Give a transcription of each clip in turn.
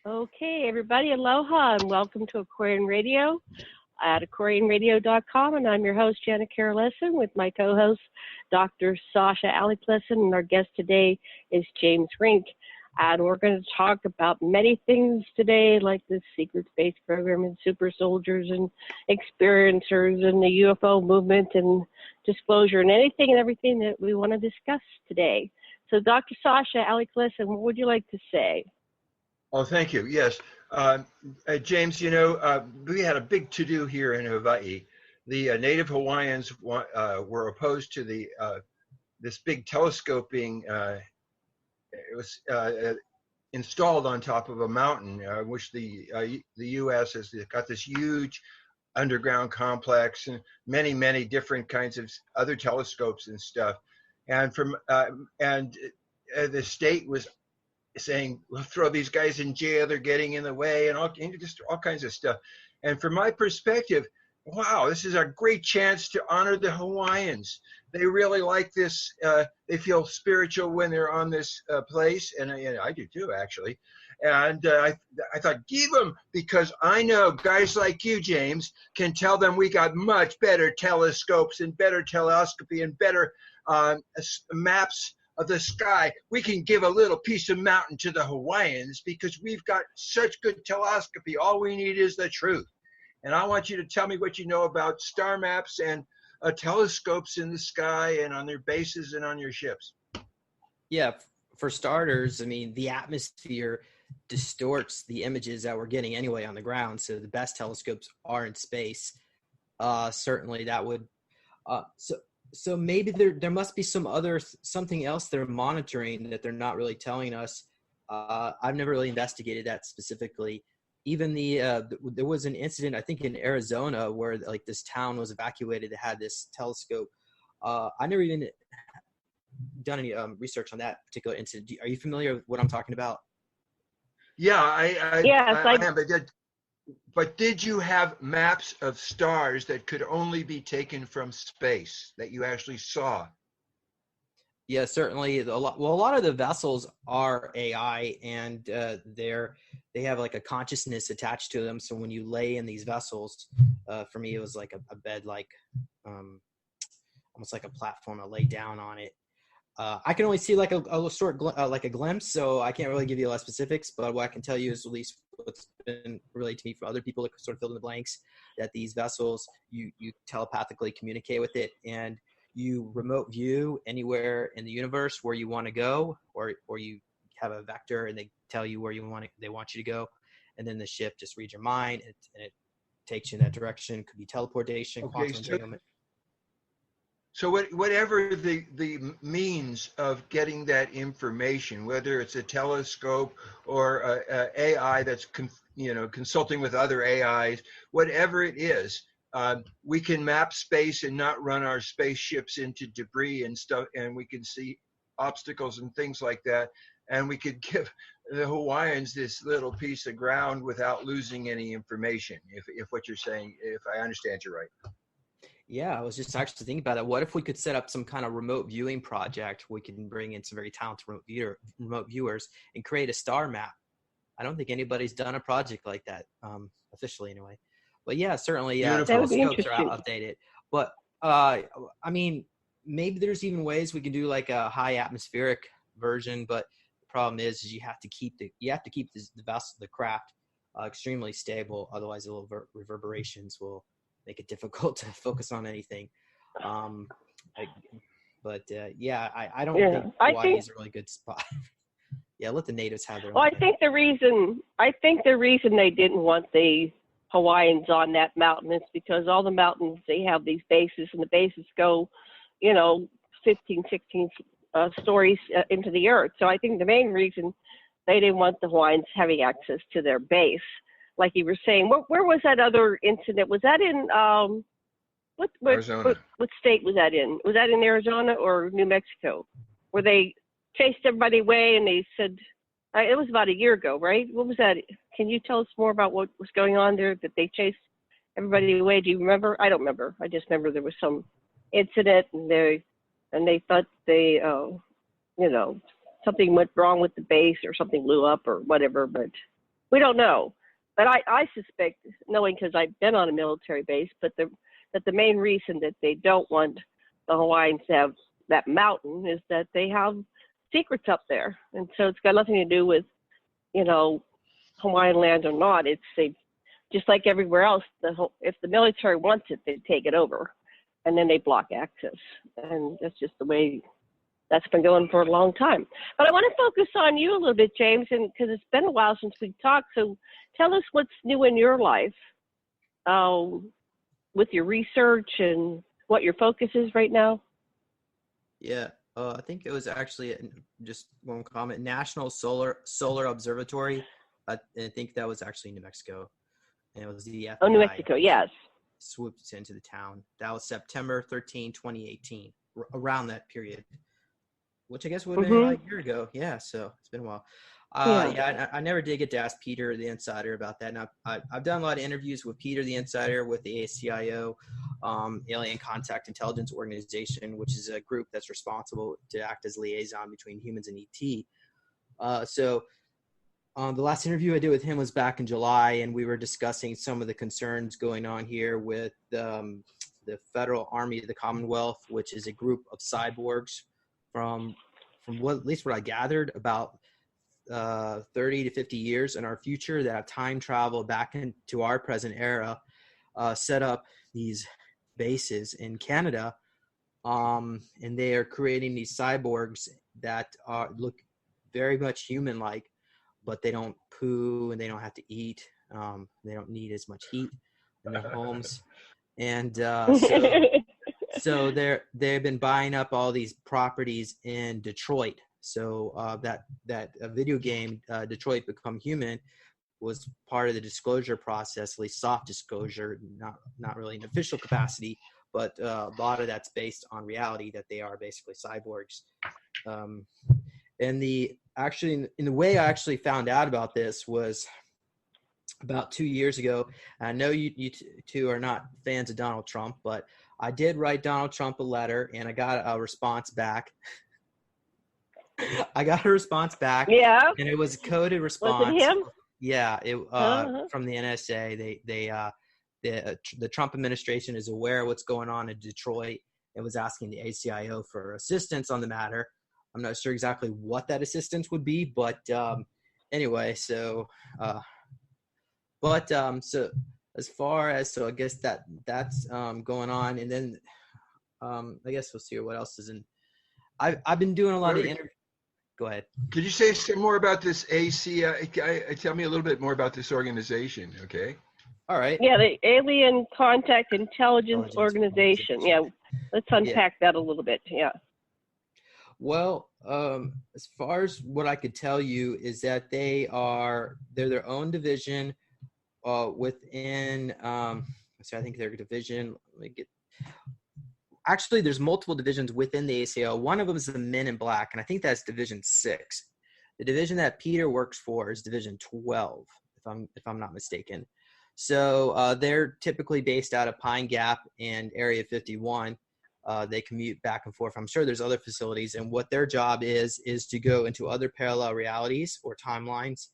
Okay, everybody, aloha and welcome to Aquarian Radio at aquarianradio.com. And I'm your host, Janet Carol Lessin, with my co-host, Dr. Sasha Lessin. And our guest today is James Rink. And we're going to talk about many things today, like the secret space program and super soldiers and experiencers and the UFO movement and disclosure and anything and everything that we want to discuss today. So, Dr. Sasha Lessin, what would you like to say? Oh, thank you. Yes. James, we had a big to-do here in Hawaii. The native Hawaiians were opposed to this big telescope being it was installed on top of a mountain, which the U.S. has got this huge underground complex and many different kinds of other telescopes and stuff. And the state was saying, we'll throw these guys in jail, they're getting in the way, and all kinds of stuff. And from my perspective, wow, this is a great chance to honor the Hawaiians. They really like this. They feel spiritual when they're on this place, and I do too, actually. And I thought, give them, because I know guys like you, James, can tell them we got much better telescopes and better telescopy and better maps of the sky. We can give a little piece of mountain to the Hawaiians because we've got such good telescopy. All we need is the truth. And I want you to tell me what you know about star maps and telescopes in the sky and on their bases and on your ships. Yeah, for starters, I mean, the atmosphere distorts the images that we're getting anyway on the ground. So the best telescopes are in space. Certainly that would, so maybe there must be something else they're monitoring that they're not really telling us. I've never really investigated that specifically. Even there was an incident, I think in Arizona, where like this town was evacuated that had this telescope. I never even done any research on that particular incident. Are you familiar with what I'm talking about? Yeah, I am. But did you have maps of stars that could only be taken from space that you actually saw? Yeah, certainly. A lot of the vessels are AI, and they have like a consciousness attached to them. So when you lay in these vessels, for me, it was like a bed, like almost like a platform. I lay down on it. I can only see like a short, like a glimpse, so I can't really give you a lot of specifics. But what I can tell you is at least what's been relayed to me from other people that sort of fill in the blanks, that these vessels, you telepathically communicate with it, and you remote view anywhere in the universe where you want to go, or you have a vector and they tell you where they want you to go, and then the ship just reads your mind and it takes you in that direction. It could be teleportation, quantum entanglement. So whatever the means of getting that information, whether it's a telescope or AI that's consulting with other AIs, whatever it is, we can map space and not run our spaceships into debris and stuff, and we can see obstacles and things like that, and we could give the Hawaiians this little piece of ground without losing any information, if what you're saying, if I understand you right. Yeah, I was just actually thinking about it. What if we could set up some kind of remote viewing project? We can bring in some very talented remote viewers and create a star map. I don't think anybody's done a project like that, officially anyway. But yeah, certainly, telescopes are outdated. But I mean, maybe there's even ways we can do like a high atmospheric version. But the problem is you have to keep the vessel, the craft, extremely stable. Otherwise, the little reverberations will make it difficult to focus on anything. I don't think Hawaii is a really good spot. Yeah, let the natives have their own thing. I think the reason they didn't want the Hawaiians on that mountain is because all the mountains, they have these bases, and the bases go, 15, 16 stories into the earth. So I think the main reason they didn't want the Hawaiians having access to their base. Like you were saying, where was that other incident? Was that in Arizona? What state was that in? Was that in Arizona or New Mexico, where they chased everybody away and they said it was about a year ago, right? What was that? Can you tell us more about what was going on there? That they chased everybody away? Do you remember? I don't remember. I just remember there was some incident and they thought something went wrong with the base or something blew up or whatever, but. We don't know, but I suspect, knowing because I've been on a military base, but that the main reason that they don't want the Hawaiians to have that mountain is that they have secrets up there, and so it's got nothing to do with, Hawaiian land or not. It's just like everywhere else. If the military wants it, they take it over, and then they block access, and that's just the way that's been going for a long time. But I want to focus on you a little bit, James, and because it's been a while since we talked. So tell us what's new in your life with your research and what your focus is right now. Yeah, I think it was actually just one comment. National Solar Observatory. I think that was actually New Mexico, and it was the FBI. Oh, New Mexico, yes. Swooped into the town. That was September 13, 2018, around that period, which I guess would have been like a year ago. Yeah, so it's been a while. I never did get to ask Peter the Insider about that. And I've done a lot of interviews with Peter the Insider with the ACIO, Alien Contact Intelligence Organization, which is a group that's responsible to act as liaison between humans and ET. The last interview I did with him was back in July, and we were discussing some of the concerns going on here with the Federal Army of the Commonwealth, which is a group of cyborgs from what, at least what I gathered, about 30 to 50 years in our future that have time travel back into our present era, set up these bases in Canada, and they are creating these cyborgs that look very much human-like, but they don't poo and they don't have to eat. They don't need as much heat in their homes. And so they've been buying up all these properties in Detroit. So that video game, Detroit Become Human, was part of the disclosure process, at least soft disclosure, not really an official capacity, but a lot of that's based on reality that they are basically cyborgs. And the way I actually found out about this was about 2 years ago. I know you two are not fans of Donald Trump, but I did write Donald Trump a letter, and I got a response back. Yeah. And it was a coded response. Was it him? Yeah, from the NSA. The Trump administration is aware of what's going on in Detroit and was asking the ACIO for assistance on the matter. I'm not sure exactly what that assistance would be, but anyway, so as far as, so I guess that's going on, and then I guess we'll see what else is in. I've been doing a lot of interviews. Go ahead. Could you say some more about this ACI? Tell me a little bit more about this organization, okay? All right. Yeah, the Alien Contact Intelligence Organization. Yeah, let's unpack that a little bit. Yeah. Well, as far as what I could tell you is that they're their own division within. So I think their division. Actually, there's multiple divisions within the ACO. One of them is the Men in Black, and I think that's Division 6. The division that Peter works for is Division 12, if I'm not mistaken. So they're typically based out of Pine Gap and Area 51. They commute back and forth. I'm sure there's other facilities, and what their job is to go into other parallel realities or timelines,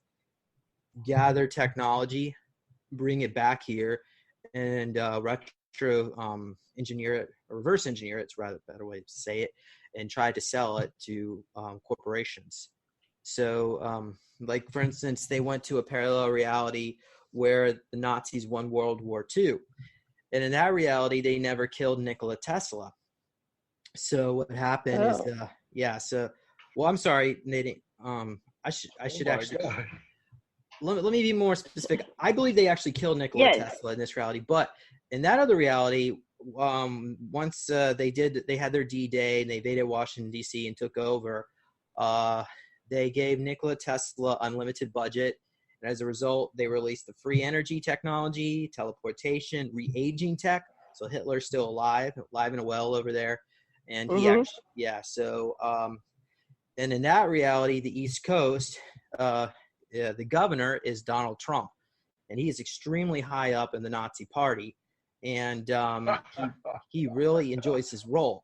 gather technology, bring it back here, and engineer it, or reverse engineer it, it's rather a better way to say it, and try to sell it to corporations. So, like, for instance, they went to a parallel reality where the Nazis won World War II. And in that reality, they never killed Nikola Tesla. So what happened is, I'm sorry, Nadine. I should actually. God. Let me be more specific. I believe they actually killed Nikola Tesla in this reality, but in that other reality, once they had their D-Day and they invaded Washington D.C. and took over, they gave Nikola Tesla unlimited budget, and as a result, they released the free energy technology, teleportation, re-aging tech. So Hitler's still alive in a well over there, and he actually, and in that reality, the East Coast, the governor is Donald Trump, and he is extremely high up in the Nazi Party, and he really enjoys his role.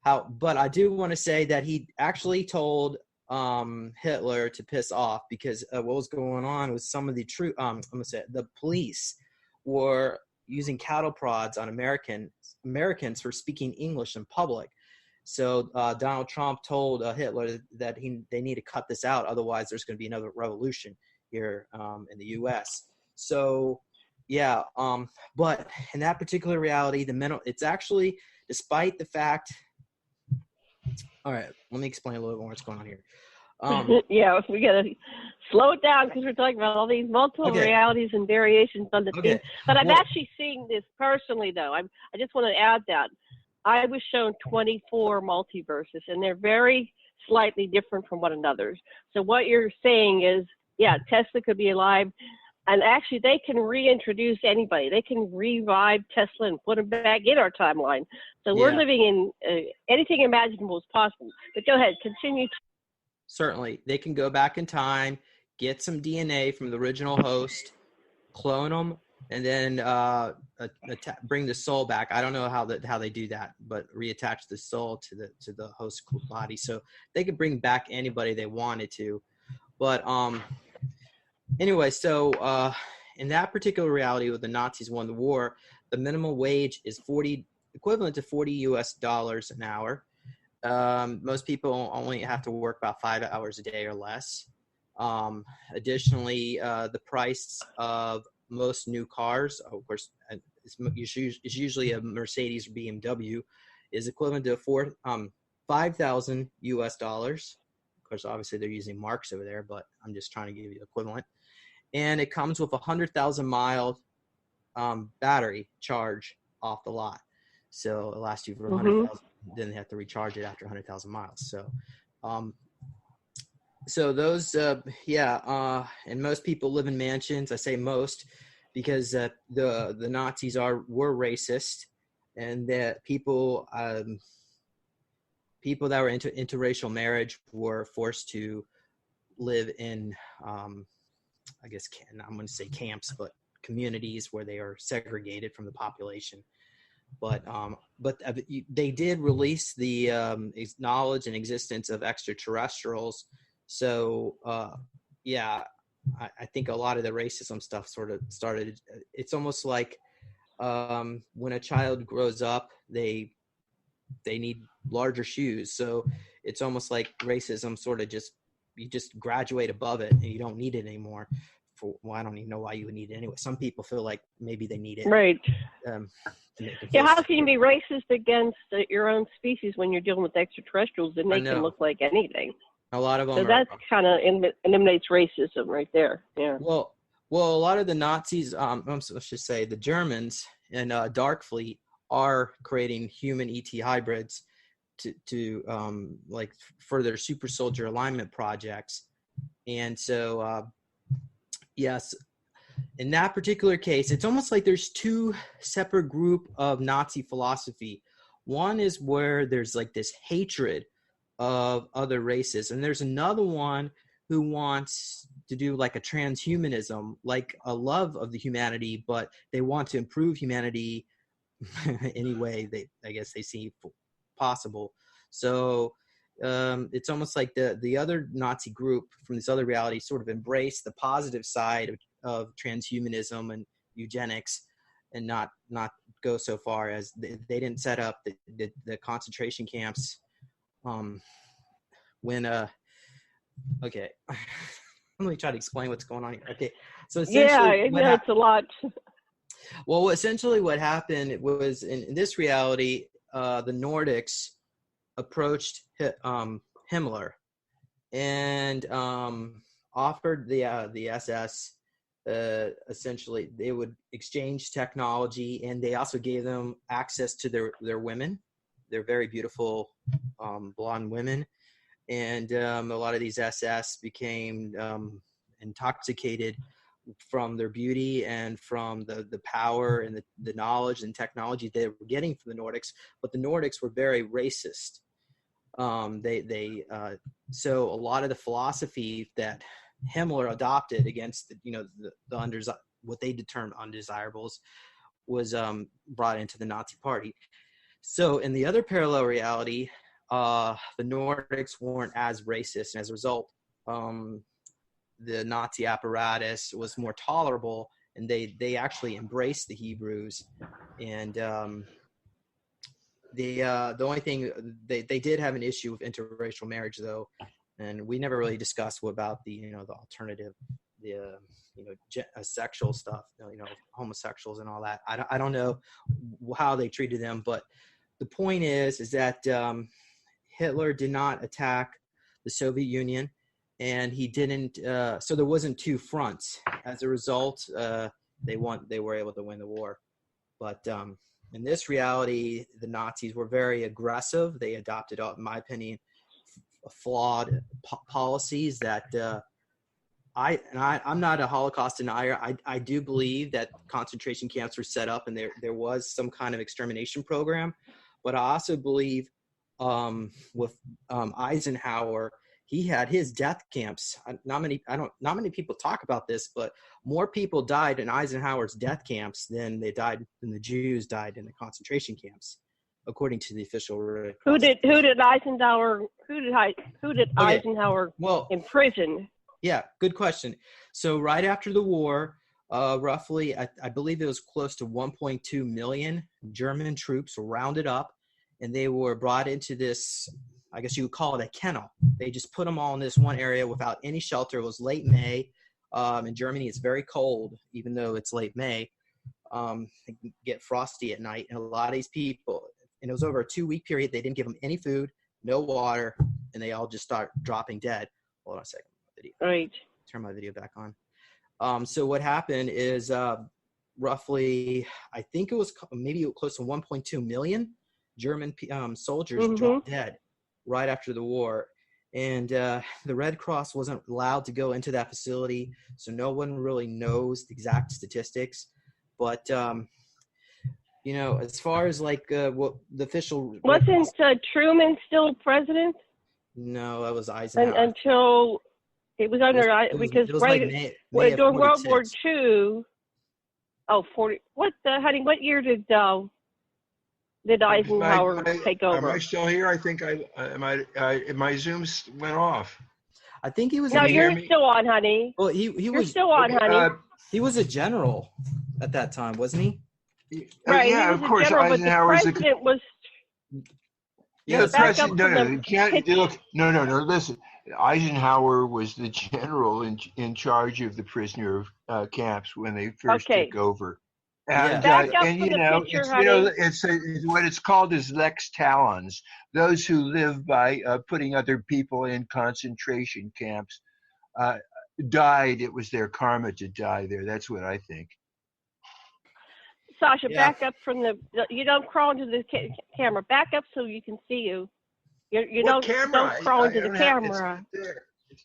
But I do want to say that he actually told Hitler to piss off, because what was going on was some of the the police were using cattle prods on Americans for speaking English in public. So Donald Trump told Hitler that they need to cut this out, otherwise there's going to be another revolution here in the U.S. So yeah, but in that particular reality, it's actually, despite the fact. All right, let me explain a little bit more what's going on here. Yeah, we gotta slow it down because we're talking about all these multiple realities and variations on the theme. But I'm actually seeing this personally, though. I just want to add that I was shown 24 multiverses, and they're very slightly different from one another. So what you're saying is, yeah, Tesla could be alive, and actually they can reintroduce anybody. They can revive Tesla and put him back in our timeline. So we're living in anything imaginable is possible. But go ahead, continue. Certainly. They can go back in time, get some DNA from the original host, clone them, and then bring the soul back. I don't know how they do that, but reattach the soul to the host body. So they could bring back anybody they wanted to. But anyway, so in that particular reality, where the Nazis won the war, the minimum wage is equivalent to $40 an hour. Most people only have to work about 5 hours a day or less. Additionally, the price of most new cars, of course, it's usually a Mercedes or BMW, is equivalent to $5,000 US. Of course, obviously they're using marks over there, but I'm just trying to give you the equivalent. And it comes with a 100,000 mile battery charge off the lot. So it lasts you for 100,000. Then they have to recharge it after 100,000 miles. So those, and most people live in mansions. I say most because the Nazis were racist, and that people that were into interracial marriage were forced to live in, I guess I'm going to say camps, but communities where they are segregated from the population. But they did release the knowledge and existence of extraterrestrials. So I think a lot of the racism stuff sort of started. It's almost like when a child grows up, they need larger shoes. So it's almost like racism sort of you just graduate above it and you don't need it anymore. I don't even know why you would need it anyway. Some people feel like maybe they need it. Right. How can you be racist against your own species when you're dealing with extraterrestrials and they can look like anything? A lot of them. So that kind of eliminates racism right there. Yeah. Well, a lot of the Nazis, I should say, the Germans and Dark Fleet are creating human ET hybrids to like for their super soldier alignment projects, and so yes. In that particular case, it's almost like there's two separate group of Nazi philosophy. One is where there's like this hatred of other races, and there's another one who wants to do like a transhumanism, like a love of the humanity, but they want to improve humanity any way I guess they see possible. So it's almost like the other Nazi group from this other reality sort of embrace the positive side of transhumanism and eugenics, and not go so far as they didn't set up the concentration camps. Okay, let me try to explain what's going on here. Okay, so essentially, it's a lot. Well, essentially, what happened was in this reality, the Nordics approached Himmler and offered the SS. Essentially, they would exchange technology, and they also gave them access to their women. They're very beautiful blonde women, and a lot of these SS became intoxicated from their beauty and from the power and the knowledge and technology they were getting from the Nordics. But the Nordics were very racist. So a lot of the philosophy that Himmler adopted against what they determined undesirables was brought into the Nazi Party. So in the other parallel reality, the Nordics weren't as racist, and as a result, the Nazi apparatus was more tolerable, and they actually embraced the Hebrews. And the only thing they did have an issue with interracial marriage, though, and we never really discussed about the the alternative, the sexual stuff, homosexuals and all that. I don't know how they treated them, but the point is that Hitler did not attack the Soviet Union, and he didn't. So there wasn't two fronts. As a result, they were able to win the war. But in this reality, the Nazis were very aggressive. They adopted, in my opinion, flawed policies that I'm not a Holocaust denier. I do believe that concentration camps were set up and there was some kind of extermination program. But I also believe with Eisenhower, he had his death camps. Not many people talk about this, but more people died in Eisenhower's death camps than the Jews died in the concentration camps, according to the official record. Who did Eisenhower imprison? Yeah, good question. So right after the war, roughly, I believe it was close to 1.2 million German troops were rounded up, and they were brought into this, I guess you would call it a kennel. They just put them all in this one area without any shelter. It was late May. In Germany, it's very cold, even though it's late May. It can get frosty at night. And a lot of these people, and it was over a 2-week period, they didn't give them any food, no water, and they all just start dropping dead. Hold on a second. Video. Right. Turn my video back on. So what happened is roughly, I think it was maybe close to 1.2 million German soldiers dropped dead right after the war. And the Red Cross wasn't allowed to go into that facility, so no one really knows the exact statistics. But, as far as like what the official... Wasn't Truman still president? No, that was Eisenhower. Until... It was under, because right like May during World 46. War II, 40, honey, what year did Eisenhower take over? Am I still here? I think my Zoom went off. I think he was. No, you're still on, honey. Well, he was still on, honey. He was a general at that time, wasn't he? Right. Yeah, of course. Eisenhower was the president. The president. No. Listen. Eisenhower was the general in charge of the prisoner camps when they first took over, and it's what it's called is lex talons. Those who live by putting other people in concentration camps died. It was their karma to die there. That's what I think. Sasha, back up from you don't crawl into the camera. Back up so you can see you. You don't crawl into the camera.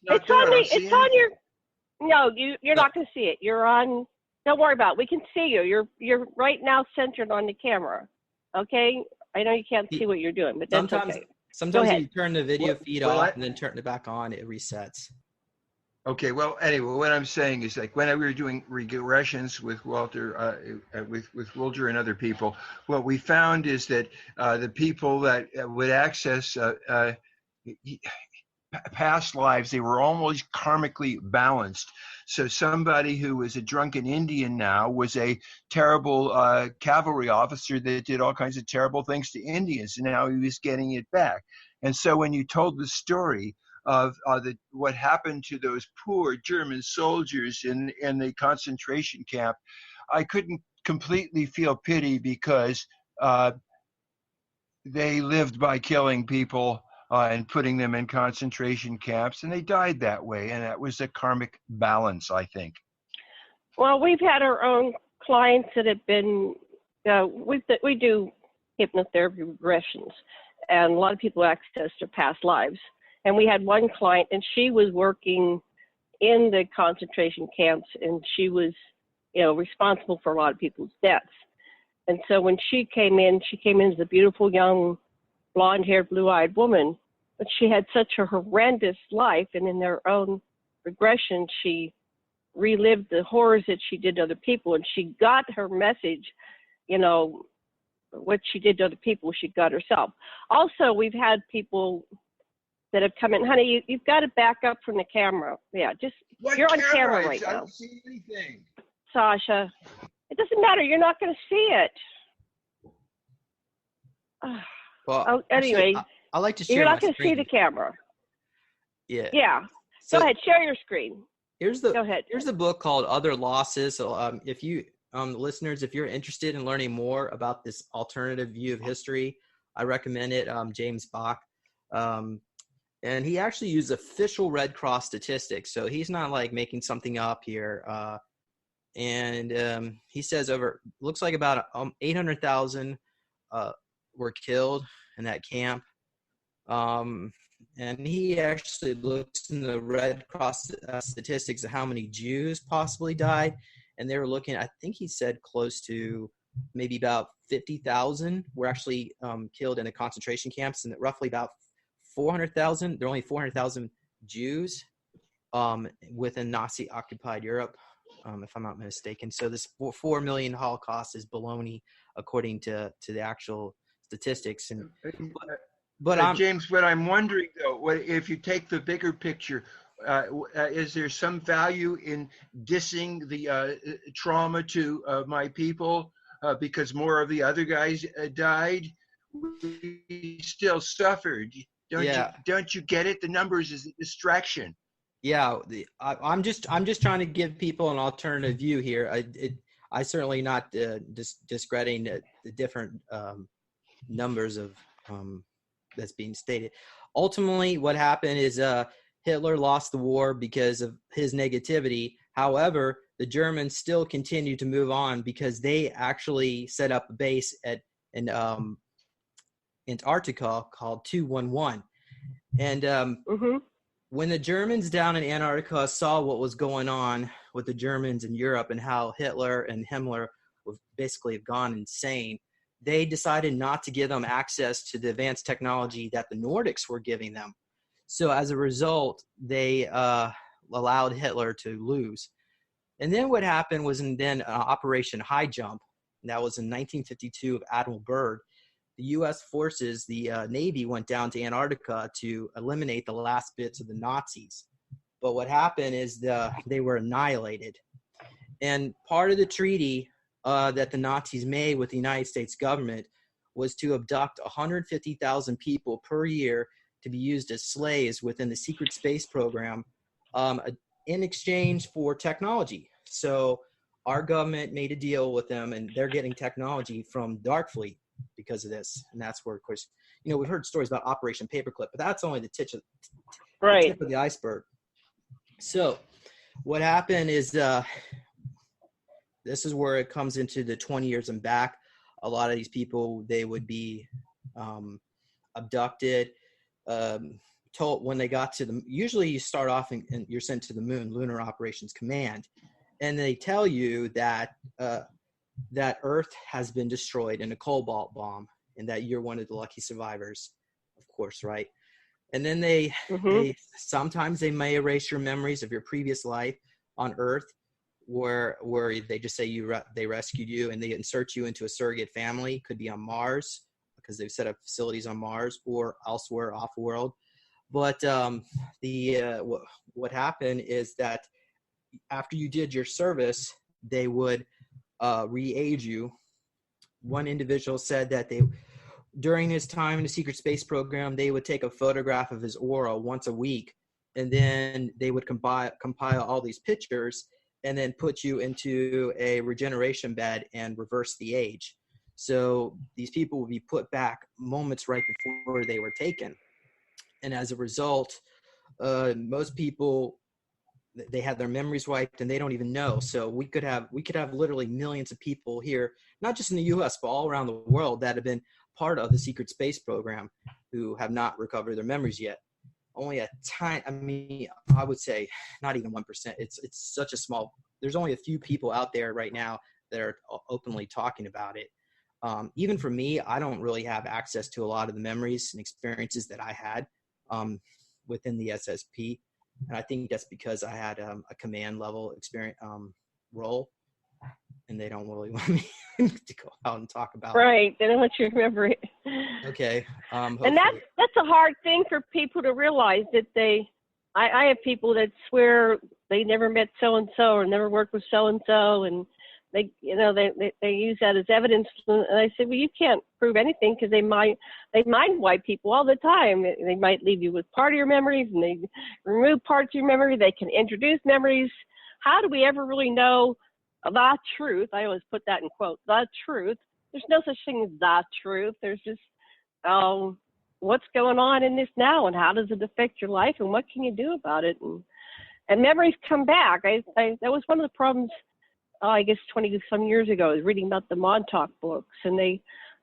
It's on your. No, you're not going to see it. You're on. Don't worry about it. We can see you. You're right now centered on the camera. Okay. I know you can't see what you're doing, but that's okay. Sometimes you turn the video feed off and then turn it back on. It resets. Okay. Well, anyway, what I'm saying is like when we were doing regressions with Walter, with Wilger and other people, what we found is that the people that would access past lives, they were almost karmically balanced. So somebody who was a drunken Indian now was a terrible cavalry officer that did all kinds of terrible things to Indians, and now he was getting it back. And so when you told the story of what happened to those poor German soldiers in the concentration camp, I couldn't completely feel pity because they lived by killing people and putting them in concentration camps, and they died that way, and that was a karmic balance, I think. Well, we've had our own clients that have been, we do hypnotherapy regressions, and a lot of people access their past lives. And we had one client, and she was working in the concentration camps, and she was, responsible for a lot of people's deaths. And so when she came in as a beautiful young blonde-haired, blue-eyed woman, but she had such a horrendous life, and in their own regression, she relived the horrors that she did to other people, and she got her message, what she did to other people, she got herself. Also, we've had people that have come in. Honey, you've got to back up from the camera. Yeah, just What you're on camera? camera right I now. don't see anything. Sasha, it doesn't matter. You're not going to see it. Well, Anyway, actually, I like to share you're my not going to see screen. the camera. Yeah. Yeah. So Go ahead. Share your screen. Go ahead. Here's the book called Other Losses. So, if you listeners, if you're interested in learning more about this alternative view of history, I recommend it. James Bach, and he actually used official Red Cross statistics, so he's not like making something up here. And he says looks like about 800,000 were killed in that camp. And he actually looks in the Red Cross statistics of how many Jews possibly died. And they were looking, I think he said close to maybe about 50,000 were actually killed in the concentration camps, and roughly about 400,000, there are only 400,000 Jews within Nazi-occupied Europe, if I'm not mistaken. So this 4 million Holocaust is baloney, according to the actual statistics. And but James, what I'm wondering though, if you take the bigger picture, is there some value in dissing the trauma to my people because more of the other guys died? We still suffered. Don't you get it? The numbers is a distraction. Yeah, I'm just trying to give people an alternative view here. I certainly not discrediting the different numbers of that's being stated. Ultimately, what happened is Hitler lost the war because of his negativity. However, the Germans still continued to move on because they actually set up a base in Antarctica called 211. And when the Germans down in Antarctica saw what was going on with the Germans in Europe and how Hitler and Himmler would basically have gone insane, they decided not to give them access to the advanced technology that the Nordics were giving them. So as a result, they allowed Hitler to lose. And then what happened was Operation High Jump. And that was in 1952 of Admiral Byrd. The U.S. forces, the Navy, went down to Antarctica to eliminate the last bits of the Nazis. But what happened is they were annihilated. And part of the treaty that the Nazis made with the United States government was to abduct 150,000 people per year to be used as slaves within the secret space program in exchange for technology. So our government made a deal with them, and they're getting technology from Darkfleet because of this. And that's where, of course, we've heard stories about Operation Paperclip, but that's only the tip of the iceberg. So what happened is this is where it comes into the 20 years and back. A lot of these people, they would be abducted, told when they got to usually you start off and you're sent to the moon, Lunar Operations Command, and they tell you that that Earth has been destroyed in a cobalt bomb and that you're one of the lucky survivors, of course, right? And then they sometimes they may erase your memories of your previous life on Earth, where they just say they rescued you, and they insert you into a surrogate family. Could be on Mars because they've set up facilities on Mars or elsewhere off world. But what happened is that after you did your service, they would re-age you. One individual said that during his time in the secret space program, they would take a photograph of his aura once a week, and then they would compile all these pictures and then put you into a regeneration bed and reverse the age. So these people will be put back moments right before they were taken. And as a result, most people, they have their memories wiped and they don't even know. So we could have literally millions of people here, not just in the US, but all around the world that have been part of the secret space program who have not recovered their memories yet. Only a tiny, I would say not even 1%. It's such a small, there's only a few people out there right now that are openly talking about it. Even for me, I don't really have access to a lot of the memories and experiences that I had within the SSP. And I think that's because I had a command level experience role. and they don't really want me to go out and talk about it. Right. They don't want you to remember it. Okay. And Hopefully. that's a hard thing for people to realize that I have people that swear they never met so-and-so or never worked with so-and-so, and they use that as evidence. And I said, well, you can't prove anything, because they mind wipe people all the time. They might leave you with part of your memories, and they remove parts of your memory. They can introduce memories. How do we ever really know the truth? I always put that in quotes, the truth. There's no such thing as the truth. There's just what's going on in this now, and how does it affect your life, and what can you do about it? And memories come back. That was one of the problems, I guess 20 some years ago. I was reading about the Montauk books, and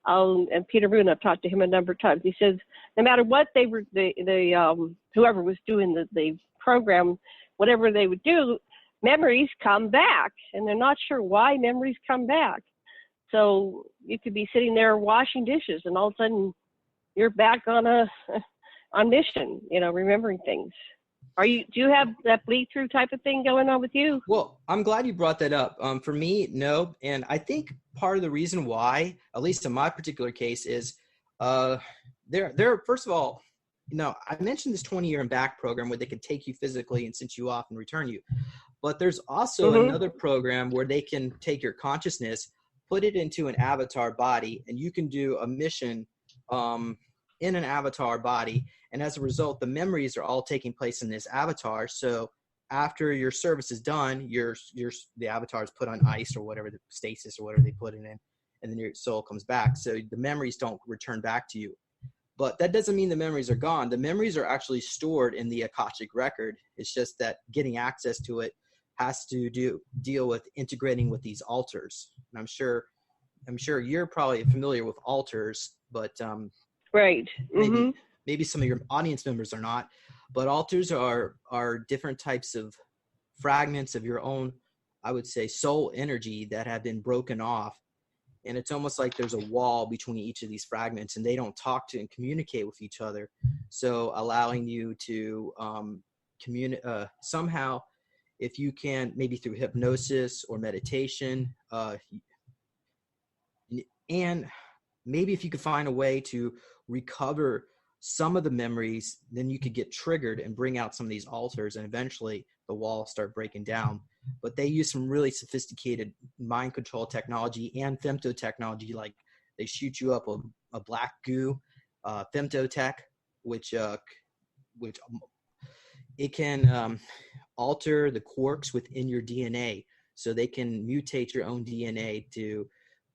and Peter Moon, I've talked to him a number of times. He says no matter what whoever was doing the program, whatever they would do, memories come back, and they're not sure why memories come back. So you could be sitting there washing dishes, and all of a sudden you're back on mission, remembering things. Do you have that bleed through type of thing going on with you? Well, I'm glad you brought that up. For me, no. And I think part of the reason why, at least in my particular case, is there, first of all, I mentioned this 20-year and back program where they can take you physically and send you off and return you. But there's also another program where they can take your consciousness, put it into an avatar body, and you can do a mission in an avatar body. And as a result, the memories are all taking place in this avatar. So after your service is done, the avatar is put on ice or whatever, the stasis or whatever they put it in, and then your soul comes back. So the memories don't return back to you. But that doesn't mean the memories are gone. The memories are actually stored in the Akashic record. It's just that getting access to it has to deal with integrating with these altars. And I'm sure you're probably familiar with altars, but right. Maybe some of your audience members are not. But altars are different types of fragments of your own, I would say, soul energy that have been broken off. And it's almost like there's a wall between each of these fragments, and they don't talk to and communicate with each other. So allowing you to somehow, if you can, maybe through hypnosis or meditation, and maybe if you could find a way to recover some of the memories, then you could get triggered and bring out some of these altars, and eventually the walls start breaking down. But they use some really sophisticated mind control technology and femto technology, like they shoot you up a black goo, femto tech, which it can alter the quarks within your DNA, so they can mutate your own DNA to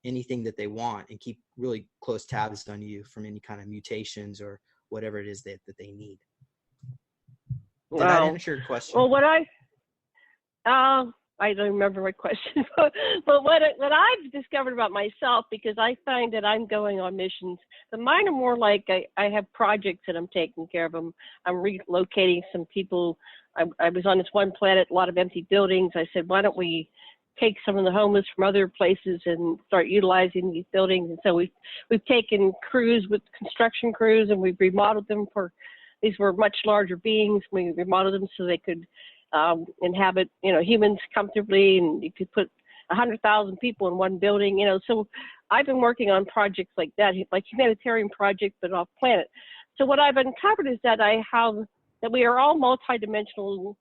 anything that they want and keep really close tabs on you from any kind of mutations or whatever it is that they need. Did that answer your question? Well, I don't remember my question, but what I've discovered about myself, because I find that I'm going on missions, but mine are more like I have projects that I'm taking care of them. I'm relocating some people. I was on this one planet, a lot of empty buildings. I said, why don't we take some of the homeless from other places and start utilizing these buildings? And so we've taken construction crews, and we've remodeled them these were much larger beings. We remodeled them so they could inhabit, humans comfortably, and you could put 100,000 people in one building, So I've been working on projects like that, like humanitarian projects, but off planet. So what I've uncovered is that that we are all multidimensional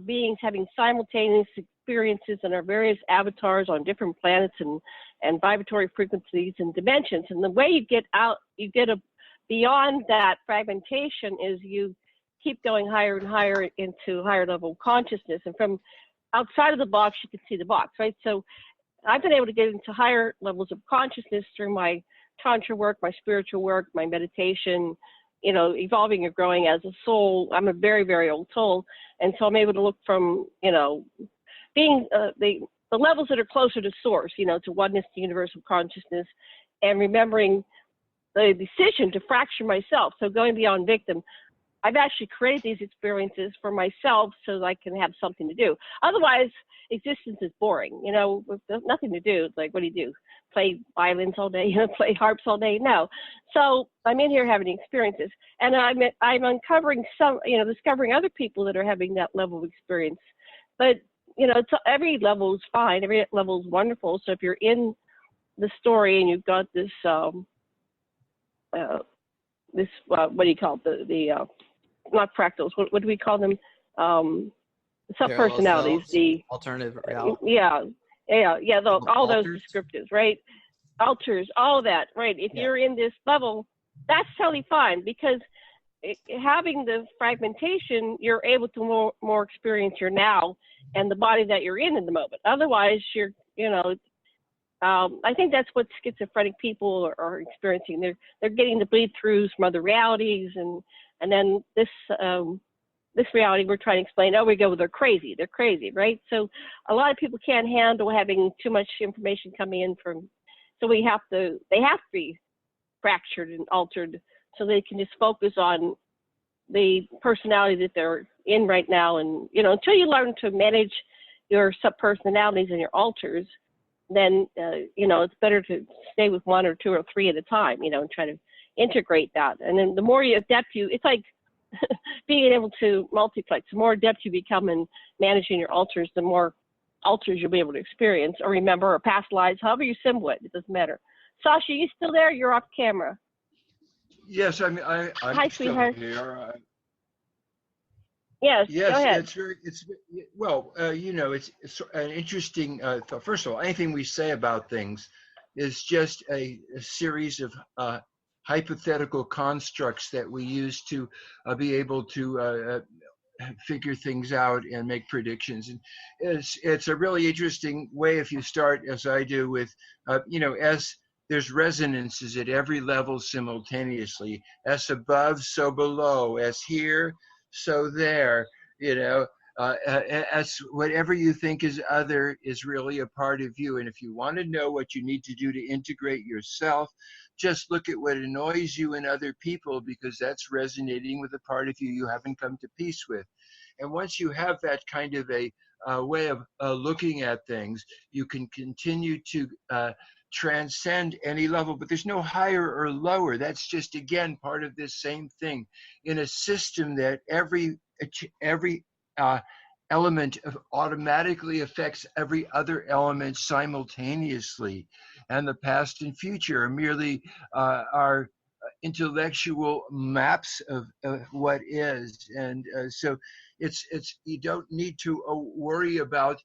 beings having simultaneous experiences in our various avatars on different planets and vibratory frequencies and dimensions. And the way you get beyond that fragmentation is you keep going higher and higher into higher level consciousness. And from outside of the box, you can see the box, right? So I've been able to get into higher levels of consciousness through my tantra work, my spiritual work, my meditation, evolving or growing as a soul. I'm a very, very old soul. And so I'm able to look from, being the levels that are closer to source, to oneness, to universal consciousness, and remembering the decision to fracture myself. So going beyond victim, I've actually created these experiences for myself so that I can have something to do. Otherwise, existence is boring. There's nothing to do. It's like, what do you do? Play violins all day? Play harps all day? No. So I'm in here having experiences, and I'm uncovering discovering other people that are having that level of experience. But it's every level is fine. Every level is wonderful. So if you're in the story and you've got this, what do you call it? The not fractals. What do we call them? Parallel Subpersonalities. selves, The alternative reality. yeah. All those Alters. descriptives, right? Alters, all that, right? If Yeah. you're in this level, that's totally fine, because having the fragmentation, you're able to more experience your now and the body that you're in the moment. Otherwise, I think that's what schizophrenic people are experiencing. They're getting the bleed throughs from other realities, and then this reality we're trying to explain. Oh, they're crazy, right? So a lot of people can't handle having too much information coming in from. So they have to be fractured and altered so they can just focus on the personality that they're in right now. And until you learn to manage your subpersonalities and your alters, then it's better to stay with one or two or three at a time, and try to integrate that. And then the more adept it's like being able to multiplex. The more adept you become in managing your alters, the more alters you'll be able to experience or remember, or past lives, however you symbol it. It doesn't matter. Sasha, you still there? You're off camera. Yes, I'm Hi, still sweetheart. here. Yes, Yes, go ahead. it's an interesting. First of all, anything we say about things is just a series of hypothetical constructs that we use to be able to figure things out and make predictions. And it's a really interesting way if you start, as I do, with as there's resonances at every level simultaneously. As above, so below. As here, so there. As whatever you think is other is really a part of you. And if you want to know what you need to do to integrate yourself, just look at what annoys you in other people, because that's resonating with a part of you haven't come to peace with. And once you have that kind of a way of looking at things, you can continue to transcend any level, but there's no higher or lower. That's just, again, part of this same thing in a system that every element automatically affects every other element simultaneously. And the past and future are merely our intellectual maps of what is. And so it's you don't need to worry about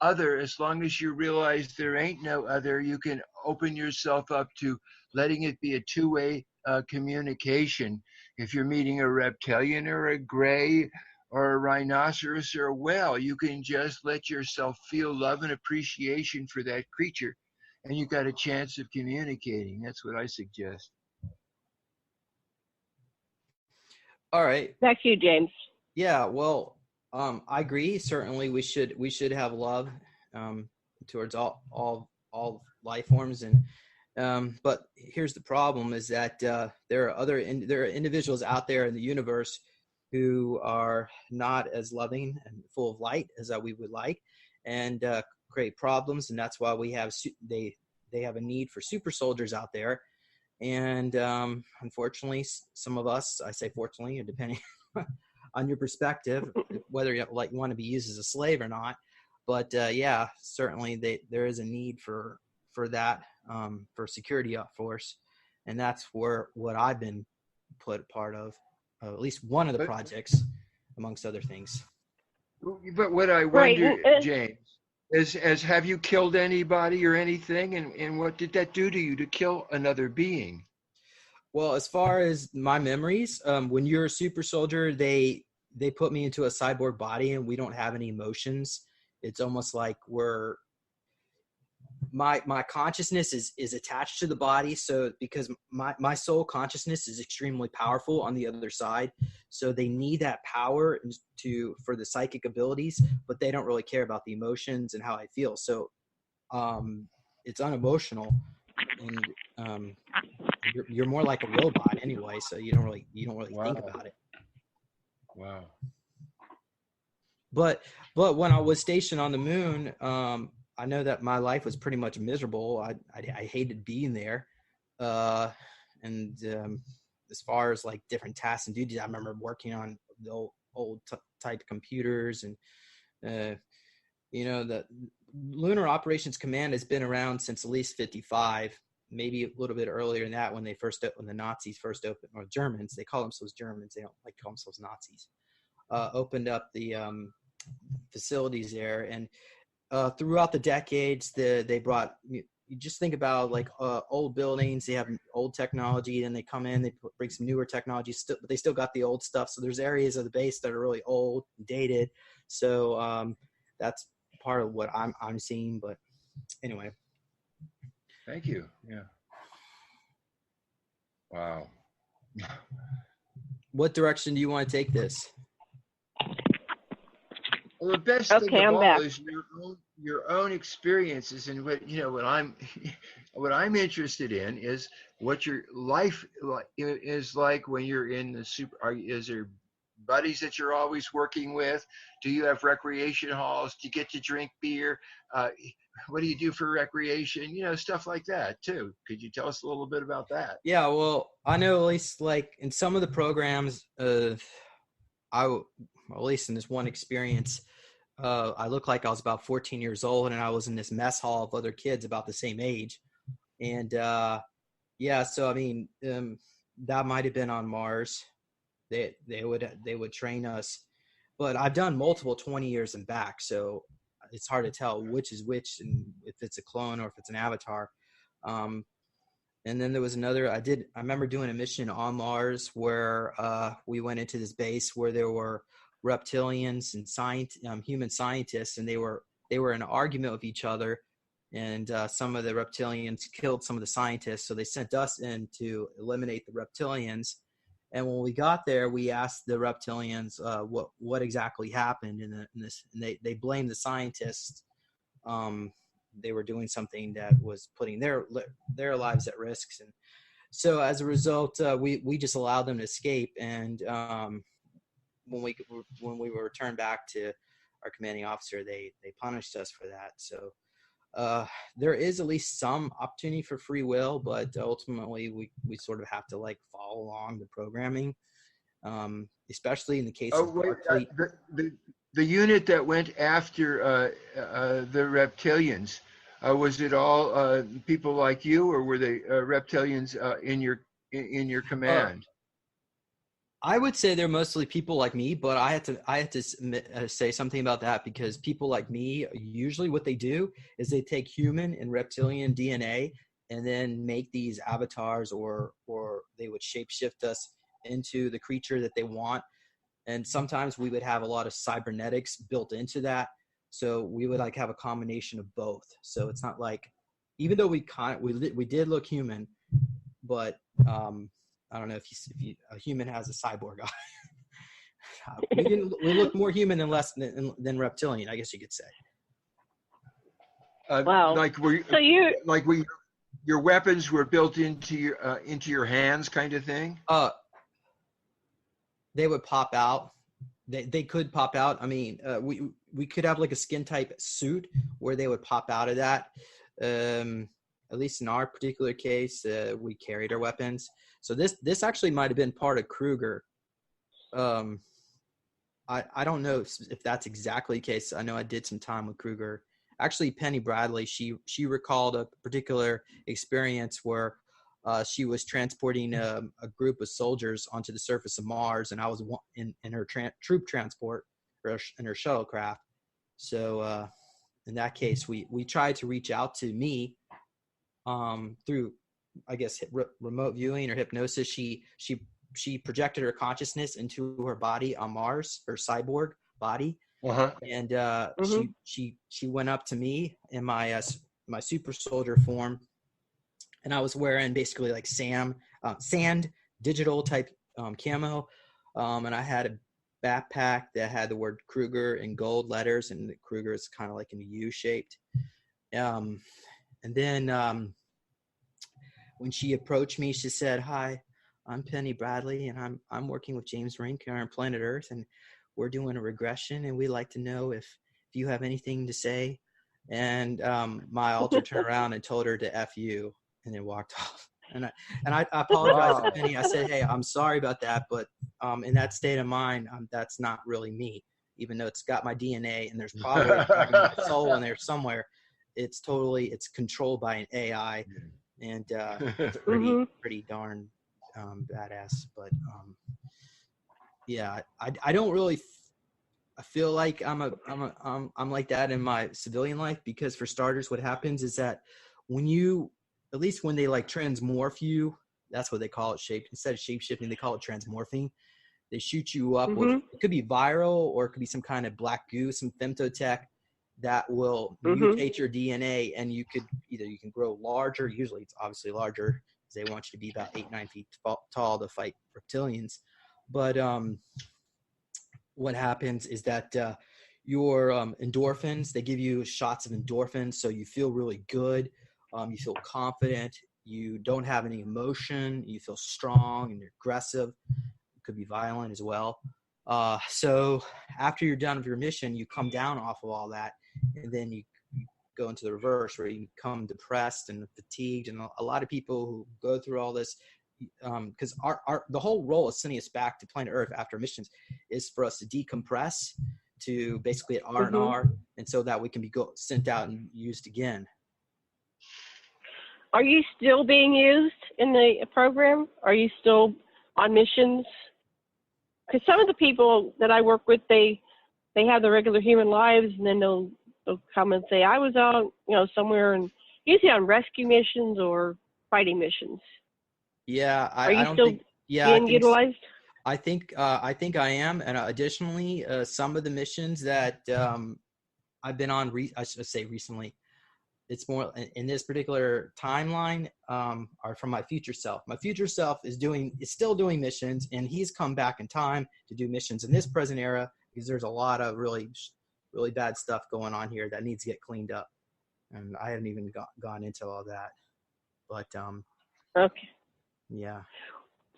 other. As long as you realize there ain't no other, you can open yourself up to letting it be a two-way communication. If you're meeting a reptilian or a gray or a rhinoceros or a whale, you can just let yourself feel love and appreciation for that creature, and you got a chance of communicating. That's what I suggest. All right. Back to you, James. Yeah, well, I agree. Certainly, we should have love towards all life forms, and but here's the problem: is that there are individuals out there in the universe who are not as loving and full of light as we would like, and create problems, and that's why we have they have a need for super soldiers out there. And unfortunately, some of us, I say fortunately, depending on your perspective, whether you want to be used as a slave or not. But yeah, certainly there is a need for that, for security force. And that's what I've been put part of, at least one of the projects, amongst other things. But what I wonder, right, James, is have you killed anybody or anything? And what did that do to you to kill another being? Well, as far as my memories, when you're a super soldier, they put me into a cyborg body and we don't have any emotions. It's almost like my consciousness is attached to the body. So because my soul consciousness is extremely powerful on the other side. So they need that power for the psychic abilities, but they don't really care about the emotions and how I feel. So it's unemotional, and you're more like a robot anyway. So you don't really Wow. think about it. Wow. But when I was stationed on the moon, I know that my life was pretty much miserable. I hated being there. And as far as like different tasks and duties, I remember working on the old type computers and The Lunar Operations Command has been around since at least 55, maybe a little bit earlier than that when the Nazis first opened, or Germans, they call themselves Germans, they don't like to call themselves Nazis, opened up the facilities there. And throughout the decades, they brought, you just think about like old buildings, they have old technology, and they come in, they bring some newer technology, but they still got the old stuff. So there's areas of the base that are really old and dated. So that's part of what I'm seeing. But anyway. Thank you. Yeah. Wow. What direction do you want to take this? Well, the best Okay, thing of I'm all back. is your own experiences, and what I'm what I'm interested in is what your life is like when you're in the super. Is there buddies that you're always working with? Do you have recreation halls? Do you get to drink beer? What do you do for recreation? Stuff like that too. Could you tell us a little bit about that? Yeah, well, I know at least like in some of the programs, at least in this one experience, I looked like I was about 14 years old, and I was in this mess hall of other kids about the same age. And yeah, so I mean, that might have been on Mars. They would train us, but I've done multiple 20 years and back, so it's hard to tell which is which and if it's a clone or if it's an avatar. And then there was another, I remember doing a mission on Mars where we went into this base where there were reptilians and human scientists, and they were in an argument with each other, and some of the reptilians killed some of the scientists, so they sent us in to eliminate the reptilians. And when we got there, we asked the reptilians what exactly happened in this, and they blamed the scientists. They were doing something that was putting their lives at risk, and so as a result, we just allowed them to escape. And when we were returned back to our commanding officer, they punished us for that. So there is at least some opportunity for free will, but ultimately we sort of have to like follow along the programming, especially in the case of Starfleet. The unit that went after the reptilians, was it all people like you, or were they reptilians in your command? I would say they're mostly people like me, but I had to say something about that, because people like me, usually what they do is they take human and reptilian DNA and then make these avatars, or they would shapeshift us into the creature that they want. And sometimes we would have a lot of cybernetics built into that. So we would like have a combination of both. So it's not like, even though we did look human, but I don't know if a human has a cyborg eye. We looked more human and less than reptilian, I guess you could say. Wow. Your weapons were built into your hands, kind of thing? They would pop out. They could pop out. I mean, we could have like a skin type suit where they would pop out of that. At least in our particular case, we carried our weapons. So this actually might have been part of Kruger. I don't know if that's exactly the case. I know I did some time with Kruger. Actually, Penny Bradley, she recalled a particular experience where she was transporting a group of soldiers onto the surface of Mars, and I was in her troop transport, or in her shuttlecraft. So in that case, we tried to reach out to me through, I guess, remote viewing or hypnosis. She projected her consciousness into her body on Mars, her cyborg body. Uh-huh. And she went up to me in my super soldier form, and I was wearing basically like sand digital type camo, and I had a backpack that had the word Kruger in gold letters, and the Kruger is kind of like in a U shaped. And then when she approached me, she said, "Hi, I'm Penny Bradley, and I'm working with James Rink here on planet Earth, and we're doing a regression, and we'd like to know if you have anything to say." And my alter turned around and told her to F you, and then walked off. And I apologized to Penny. I said, "Hey, I'm sorry about that, but in that state of mind, that's not really me." even though it's got my DNA and there's probably my soul in there somewhere. It's controlled by an AI, and it's pretty darn badass. But yeah, I don't really. I feel like I'm like that in my civilian life, because for starters, what happens is that at least when they like transmorph you, that's what they call it, instead of shape shifting, they call it transmorphing. They shoot you up with, it could be viral, or it could be some kind of black goo, some femtotech that will mutate your DNA, and you can grow larger. Usually it's obviously larger, because they want you to be about 8-9 feet tall to fight reptilians. But what happens is that your endorphins, they give you shots of endorphins, so you feel really good. You feel confident. You don't have any emotion. You feel strong and you're aggressive. You could be violent as well. So after you're done with your mission, you come down off of all that, and then you go into the reverse, where you become depressed and fatigued. And a lot of people who go through all this, because the whole role of sending us back to planet Earth after missions is for us to decompress, to basically at R&R, and so that we can be sent out and used again. Are you still being used in the program? Are you still on missions? Because some of the people that I work with, they have the regular human lives, and then they'll come and say, I was out, somewhere, and usually on rescue missions or fighting missions. Yeah, Are you still being utilized? I think I am, and additionally, some of the missions that I've been on, I should say recently, it's more in this particular timeline, are from my future self. My future self is still doing missions, and he's come back in time to do missions in this present era, because there's a lot of really, really bad stuff going on here that needs to get cleaned up, and I haven't even gone into all that. But okay. Yeah.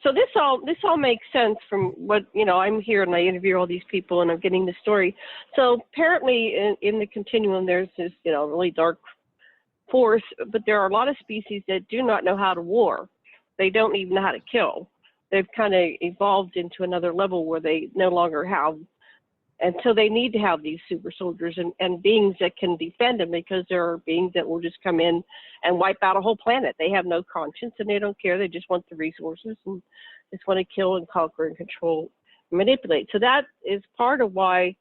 So this all makes sense from what, I'm here and I interview all these people and I'm getting the story. So apparently in the continuum, there's this, really dark force, but there are a lot of species that do not know how to war. They don't even know how to kill. They've kind of evolved into another level where they no longer have, and so they need to have these super soldiers and beings that can defend them, because there are beings that will just come in and wipe out a whole planet. They have no conscience and they don't care. They just want the resources and just want to kill and conquer and control and manipulate. So that is part of why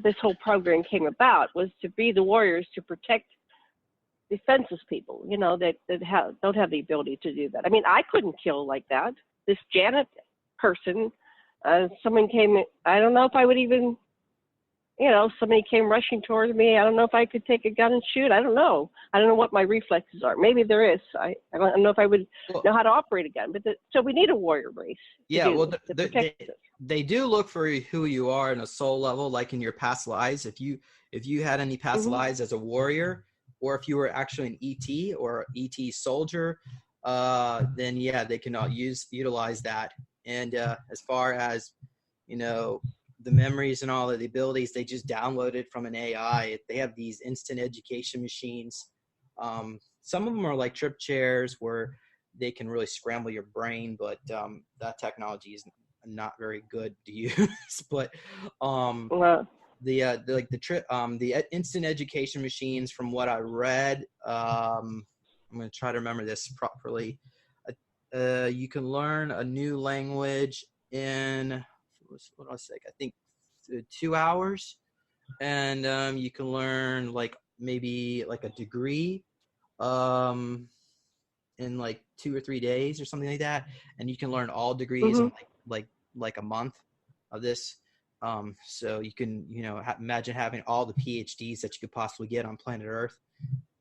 this whole program came about, was to be the warriors to protect defenseless people, that don't have the ability to do that. I mean, I couldn't kill like that. This Janet person, someone came, I don't know if I would even, somebody came rushing towards me. I don't know if I could take a gun and shoot. I don't know. I don't know what my reflexes are. Maybe there is. I don't know if I would know how to operate a gun. But so we need a warrior race. They do look for who you are in a soul level, like in your past lives. If you had any past lives as a warrior, or if you were actually an ET or ET soldier, then yeah, they can utilize that. And as far as, the memories and all of the abilities, they just downloaded from an AI. They have these instant education machines. Some of them are like trip chairs where they can really scramble your brain, but that technology is not very good to use. But the instant education machines, from what I read, I'm going to try to remember this properly. You can learn a new language in, what was it? I think 2 hours, and you can learn maybe a degree in 2 or 3 days or something like that, and you can learn all degrees in like a month of this. So you can imagine having all the PhDs that you could possibly get on planet Earth,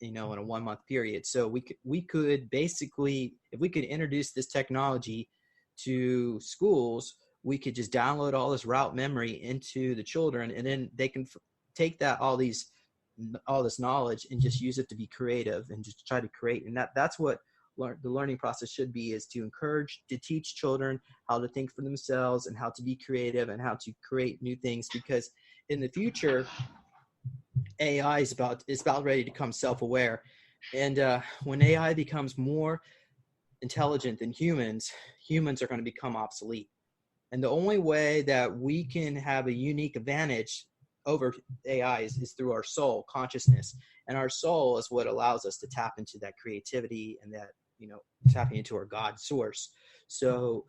in a 1 month period. So we could basically, if we could introduce this technology to schools, we could just download all this route memory into the children, and then they can take all this knowledge and just use it to be creative and just try to create. And that's what the learning process should be, is to teach children how to think for themselves and how to be creative and how to create new things. Because in the future, AI is about ready to become self-aware. And when AI becomes more intelligent than humans are going to become obsolete. And the only way that we can have a unique advantage over AI is through our soul consciousness. And our soul is what allows us to tap into that creativity and that, tapping into our God source. So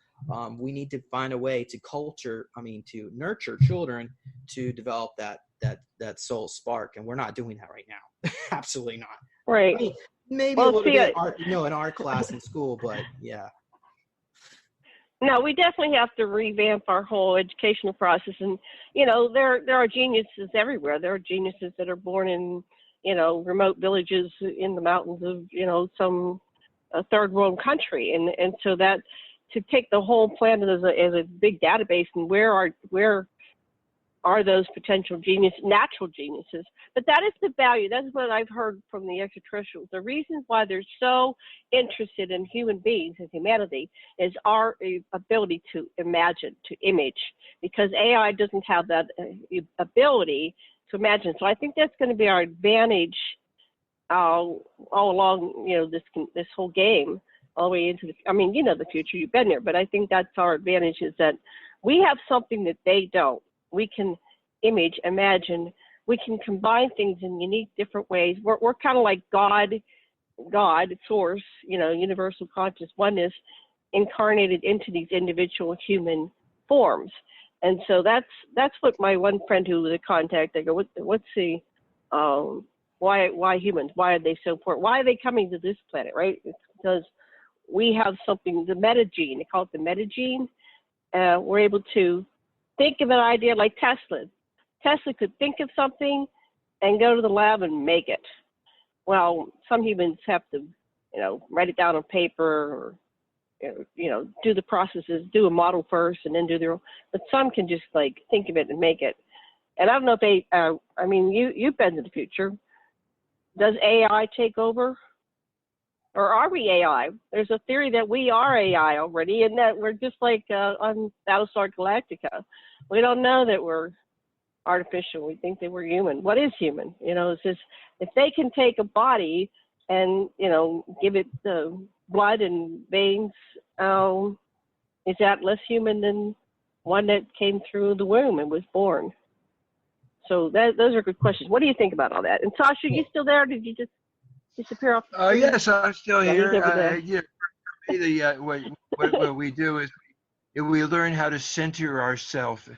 we need to find a way to to nurture children to develop that soul spark. And we're not doing that right now. Absolutely not. Right. I mean, maybe a little bit, in art class in school, but yeah. No, we definitely have to revamp our whole educational process. And, there are geniuses everywhere. There are geniuses that are born in, remote villages in the mountains of, some third world country. And so that to take the whole planet as a big database and where are those potential natural geniuses. But that is the value. That's what I've heard from the extraterrestrials. The reason why they're so interested in human beings and humanity is our ability to imagine, to image, because AI doesn't have that ability to imagine. So I think that's going to be our advantage all along, this whole game, all the way into the future. You've been there, but I think that's our advantage, is that we have something that they don't. We can imagine, we can combine things in unique different ways. We're kind of like God, source, universal conscious oneness incarnated into these individual human forms. And so that's what my one friend who was a contact, I go, what's the, why humans? Why are they so important? Why are they coming to this planet, right? It's because we have something, the metagene, they call it the metagene. We're able to think of an idea like Tesla. Tesla could think of something and go to the lab and make it. Well, some humans have to, write it down on paper, or, do the processes, do a model first and then do their own. But some can just think of it and make it. And I don't know if you've been to the future. Does AI take over? Or are we AI? There's a theory that we are AI already, and that we're just like on Battlestar Galactica. We don't know that we're artificial. We think that we're human. What is human? It's just, if they can take a body and, give it the blood and veins, is that less human than one that came through the womb and was born? So those are good questions. What do you think about all that? And Sasha, are you still there? Did you just disappear off the screen? Yes, I'm still here. What we do is we learn how to center ourselves,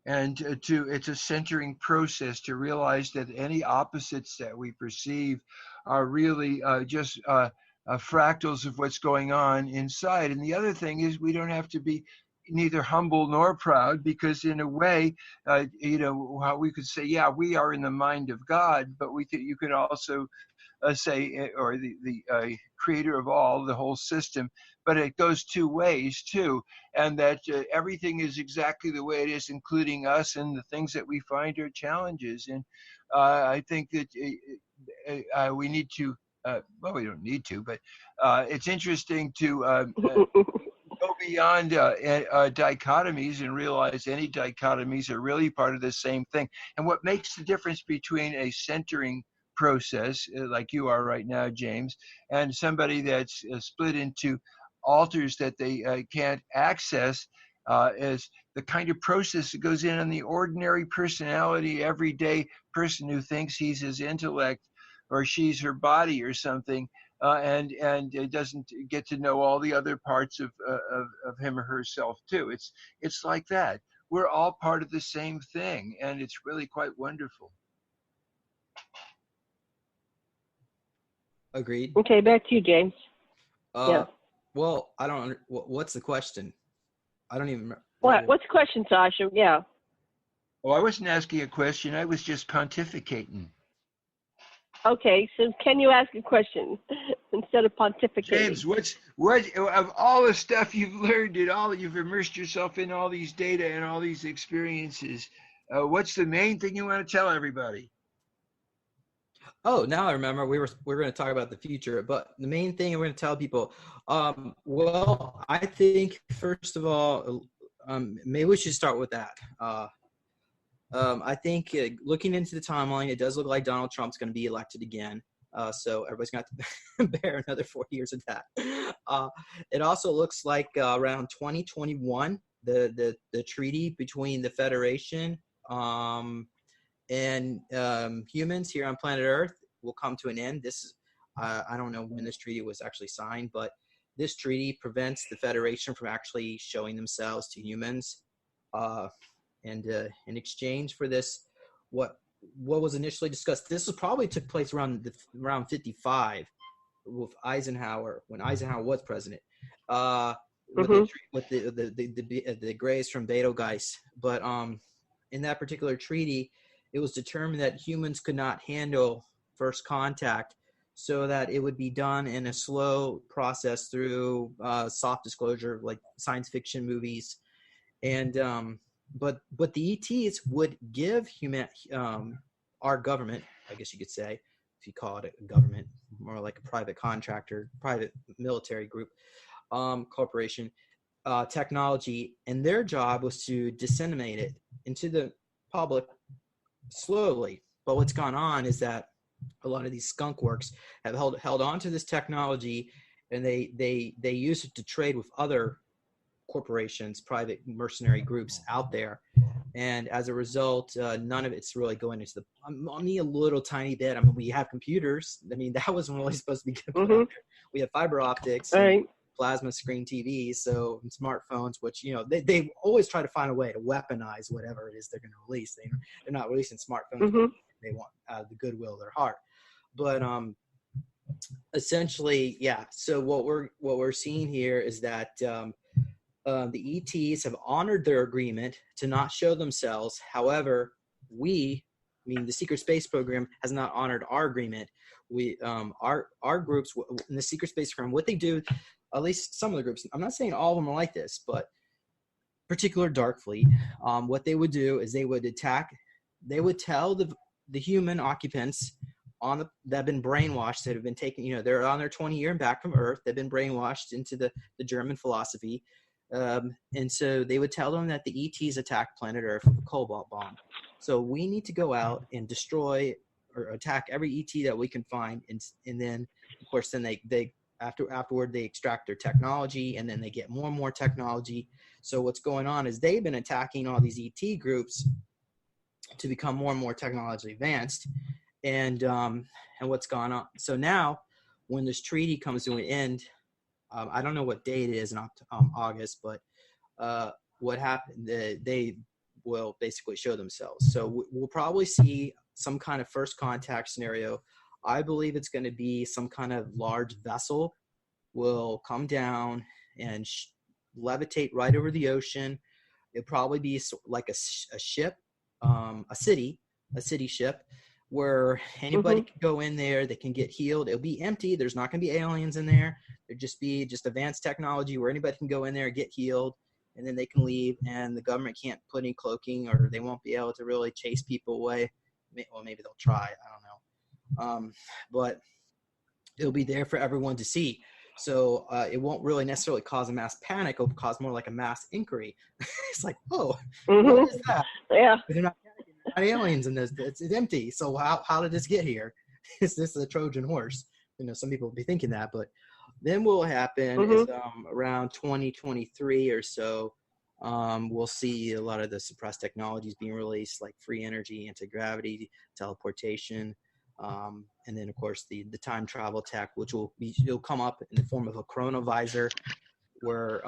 and it's a centering process to realize that any opposites that we perceive are really just fractals of what's going on inside. And the other thing is, we don't have to be neither humble nor proud, because in a way, how we could say, yeah, we are in the mind of God, but you could also say, or the creator of all, the whole system, but it goes two ways too, and that everything is exactly the way it is, including us and the things that we find are challenges. And I think that we need to, well, we don't need to, but it's interesting to go beyond dichotomies and realize any dichotomies are really part of the same thing. And what makes the difference between a centering process like you are right now, James, and somebody that's split into alters that they can't access is the kind of process that goes in on the ordinary personality, everyday person who thinks he's his intellect or she's her body or something, and it doesn't get to know all the other parts of him or herself too. It's like that. We're all part of the same thing, and it's really quite wonderful. Agreed. Okay, back to you, James. Yeah. Well, I don't. What's the question? I don't even remember. What's the question, Sasha? Yeah. Oh, I wasn't asking a question. I was just pontificating. Okay, so can you ask a question instead of pontificating? James, what of all the stuff you've learned and all you've immersed yourself in, all these data and all these experiences, what's the main thing you want to tell everybody? Oh, now I remember. We were going to talk about the future, but the main thing we're going to tell people. Well, I think first of all, maybe we should start with that. I think looking into the timeline, it does look like Donald Trump's going to be elected again. So everybody's going to have to bear another 4 years of that. It also looks like around 2021, the treaty between the Federation and humans here on planet Earth will come to an end. This is I don't know when this treaty was actually signed, but this treaty prevents the Federation from actually showing themselves to humans. And in exchange for this, what was initially discussed, this was probably took place around 55 with Eisenhower, when Eisenhower was president, with the Greys from Betelgeuse. But in that particular treaty, it was determined that humans could not handle first contact, so that it would be done in a slow process through soft disclosure, like science fiction movies. And but the ETs would give our government, I guess you could say, if you call it a government, more like a private contractor, private military group, corporation, technology, and their job was to disseminate it into the public slowly. But what's gone on is that a lot of these skunk works have held on to this technology, and they use it to trade with other corporations, private mercenary groups out there. And as a result, none of it's really going into the, only a little tiny bit. I mean, we have computers. I mean, that wasn't really supposed to be good. Mm-hmm. We have fiber optics, right, and plasma screen TVs, so and smartphones, which, you know, they always try to find a way to weaponize whatever it is they're going to release. They're not releasing smartphones. Mm-hmm. They want the goodwill of their heart. But essentially, yeah. So what we're seeing here is that the ETs have honored their agreement to not show themselves. However, the secret space program has not honored our agreement. Our groups in the secret space program, what they do, at least some of the groups, I'm not saying all of them are like this, but particular Dark Fleet, what they would do is they would tell the human occupants that have been brainwashed, that have been taken, you know, they're on their 20-year back from Earth, they've been brainwashed into the German philosophy. And so they would tell them that the ETs attacked planet Earth with a cobalt bomb. So we need to go out and destroy or attack every ET that we can find. And then, of course, then they afterward, they extract their technology, and then they get more and more technology. So what's going on is they've been attacking all these ET groups to become more and more technologically advanced. And what's gone on. So now when this treaty comes to an end, I don't know what date it is in August, but what happened, they will basically show themselves. So we'll probably see some kind of first contact scenario. I believe it's going to be some kind of large vessel will come down and levitate right over the ocean. It'll probably be like a ship, a city ship, where anybody can go in there, they can get healed. It'll be empty. There's not going to be aliens in there. There'll just be advanced technology where anybody can go in there, get healed, and then they can leave, and the government can't put any cloaking, or they won't be able to really chase people away. Well, maybe they'll try. I don't know. But it'll be there for everyone to see. So it won't really necessarily cause a mass panic. It'll cause more like a mass inquiry. It's like, what is that? Yeah. They're not aliens in this. It's empty. So how did this get here? Is this a Trojan horse? You know, some people will be thinking that. But then what will happen is around 2023 or so, we'll see a lot of the suppressed technologies being released, like free energy, anti-gravity, teleportation, and then of course the time travel tech, which it'll come up in the form of a chronovisor, where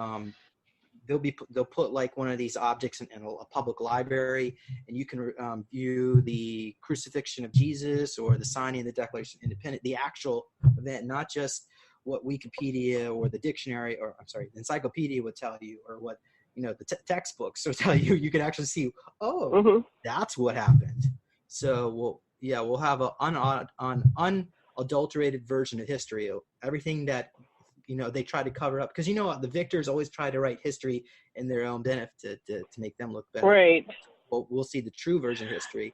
they'll put like one of these objects in a public library, and you can view the crucifixion of Jesus or the signing of the Declaration of Independence, the actual event, not just what Wikipedia or the dictionary, or I'm sorry, the encyclopedia would tell you, or what, you know, the textbooks will tell you. You can actually see, that's what happened. So we'll have an unadulterated version of history. Everything that, you know, they try to cover up, because, you know, the victors always try to write history in their own benefit to make them look better. Right. Well, we'll see the true version of history.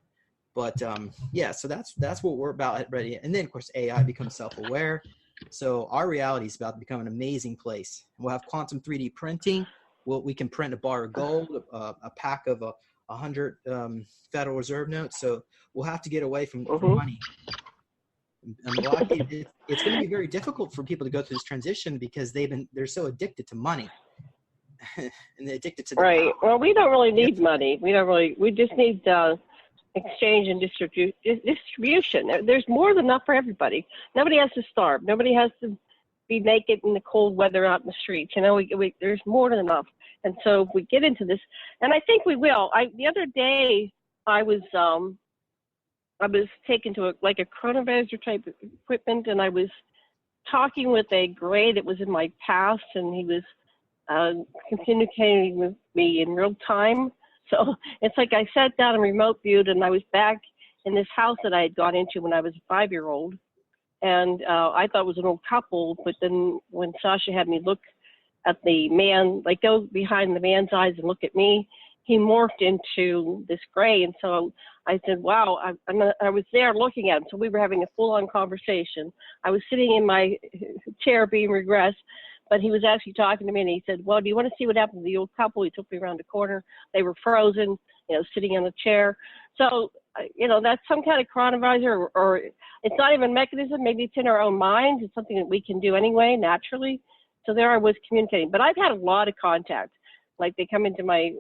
But so that's what we're about ready. And then of course AI becomes self-aware. So our reality is about to become an amazing place. We'll have quantum 3D printing. We can print a bar of gold, a pack of 100 Federal Reserve notes. So we'll have to get away from money. And it's going to be very difficult for people to go through this transition, because they're so addicted to money. and they're addicted to the Right. power. Well, we don't really need money. We just need exchange and distribution. There's more than enough for everybody. Nobody has to starve. Nobody has to be naked in the cold weather out in the streets. You know, there's more than enough. And so if we get into this, and I think we will. The other day I was taken to a chronovisor type of equipment, and I was talking with a gray that was in my past, and he was communicating with me in real time. So it's like I sat down and remote viewed, and I was back in this house that I had gone into when I was a 5-year-old. And I thought it was an old couple, but then when Sasha had me look at the man, like go behind the man's eyes and look at me, he morphed into this gray. And so I said, wow, I was there looking at him. So we were having a full-on conversation. I was sitting in my chair being regressed, but he was actually talking to me, and he said, well, do you want to see what happened to the old couple? He took me around the corner. They were frozen, you know, sitting in a chair. So, you know, that's some kind of chronovisor, or it's not even a mechanism. Maybe it's in our own minds. It's something that we can do anyway, naturally. So there I was communicating. But I've had a lot of contact. Like they come into my,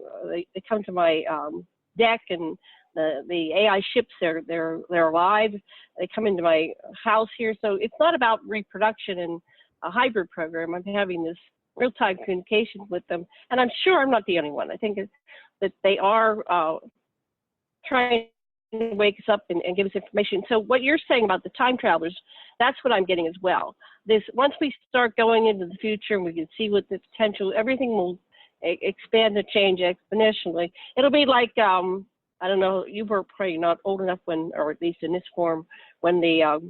deck, and the AI ships, they're alive. They come into my house here. So it's not about reproduction and a hybrid program. I'm having this real-time communication with them. And I'm sure I'm not the only one. I think that they are trying to wake us up and give us information. So what you're saying about the time travelers, that's what I'm getting as well. Once we start going into the future and we can see what the potential, everything will expand and change exponentially. It'll be like, I don't know, you were probably not old enough when, or at least in this form, when the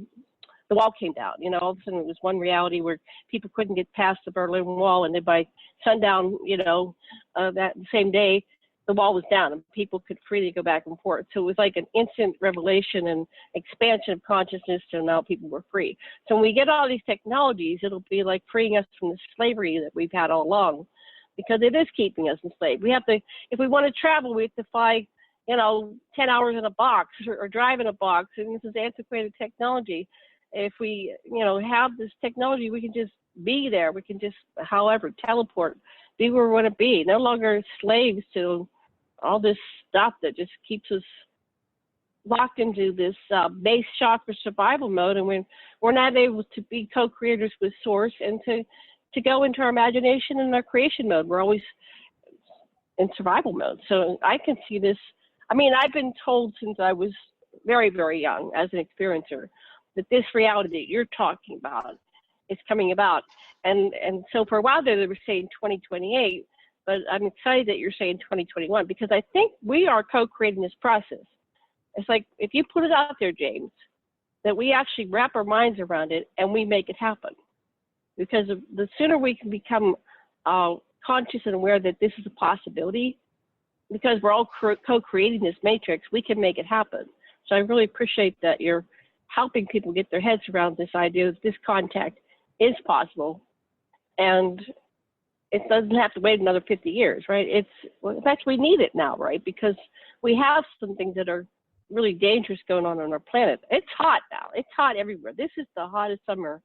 wall came down. You know, all of a sudden it was one reality where people couldn't get past the Berlin Wall, and then by sundown, you know, that same day, the wall was down and people could freely go back and forth. So it was like an instant revelation and expansion of consciousness, so now people were free. So when we get all these technologies, it'll be like freeing us from the slavery that we've had all along, because it is keeping us enslaved. We have to, if we want to travel, we have to fly, you know, 10 hours in a box or drive in a box, and this is antiquated technology. If we, you know, have this technology, we can just be there. We can just, however, teleport, be where we want to be. No longer slaves to all this stuff that just keeps us locked into this base chakra survival mode, and we're not able to be co-creators with Source and to go into our imagination and our creation mode. We're always in survival mode. So I can see this. I mean, I've been told since I was very, very young as an experiencer that this reality that you're talking about is coming about. And so for a while there, they were saying 2028, but I'm excited that you're saying 2021, because I think we are co-creating this process. It's like, if you put it out there, James, that we actually wrap our minds around it and we make it happen. Because the sooner we can become conscious and aware that this is a possibility, because we're all co-creating this matrix, we can make it happen. So I really appreciate that you're helping people get their heads around this idea that this contact is possible, and it doesn't have to wait another 50 years, right? In fact, we need it now, right? Because we have some things that are really dangerous going on our planet. It's hot now. It's hot everywhere. This is the hottest summer,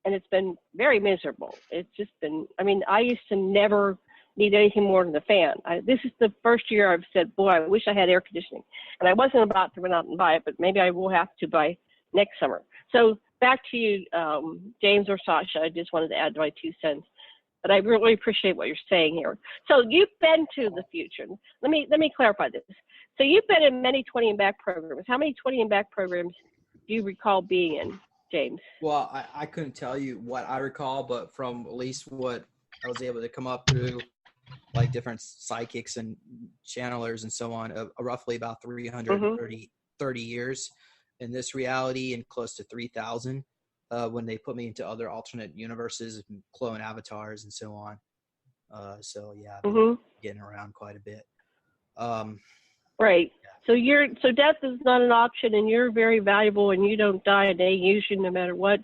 and it's been very miserable. It's just been, I mean, I used to never need anything more than the fan. This is the first year I've said, boy, I wish I had air conditioning. And I wasn't about to run out and buy it, but maybe I will have to by next summer. So back to you, James or Sasha. I just wanted to add my 2 cents. But I really appreciate what you're saying here. So you've been to the future. Let me clarify this. So you've been in many 20 and back programs. How many 20 and back programs do you recall being in, James? Well, I couldn't tell you what I recall, but from at least what I was able to come up through, like different psychics and channelers and so on, roughly about 330 years in this reality, and close to 3,000 when they put me into other alternate universes and clone avatars and so on. So yeah, I've been getting around quite a bit. Right. Yeah. So death is not an option, and you're very valuable, and you don't die, and they use you no matter what.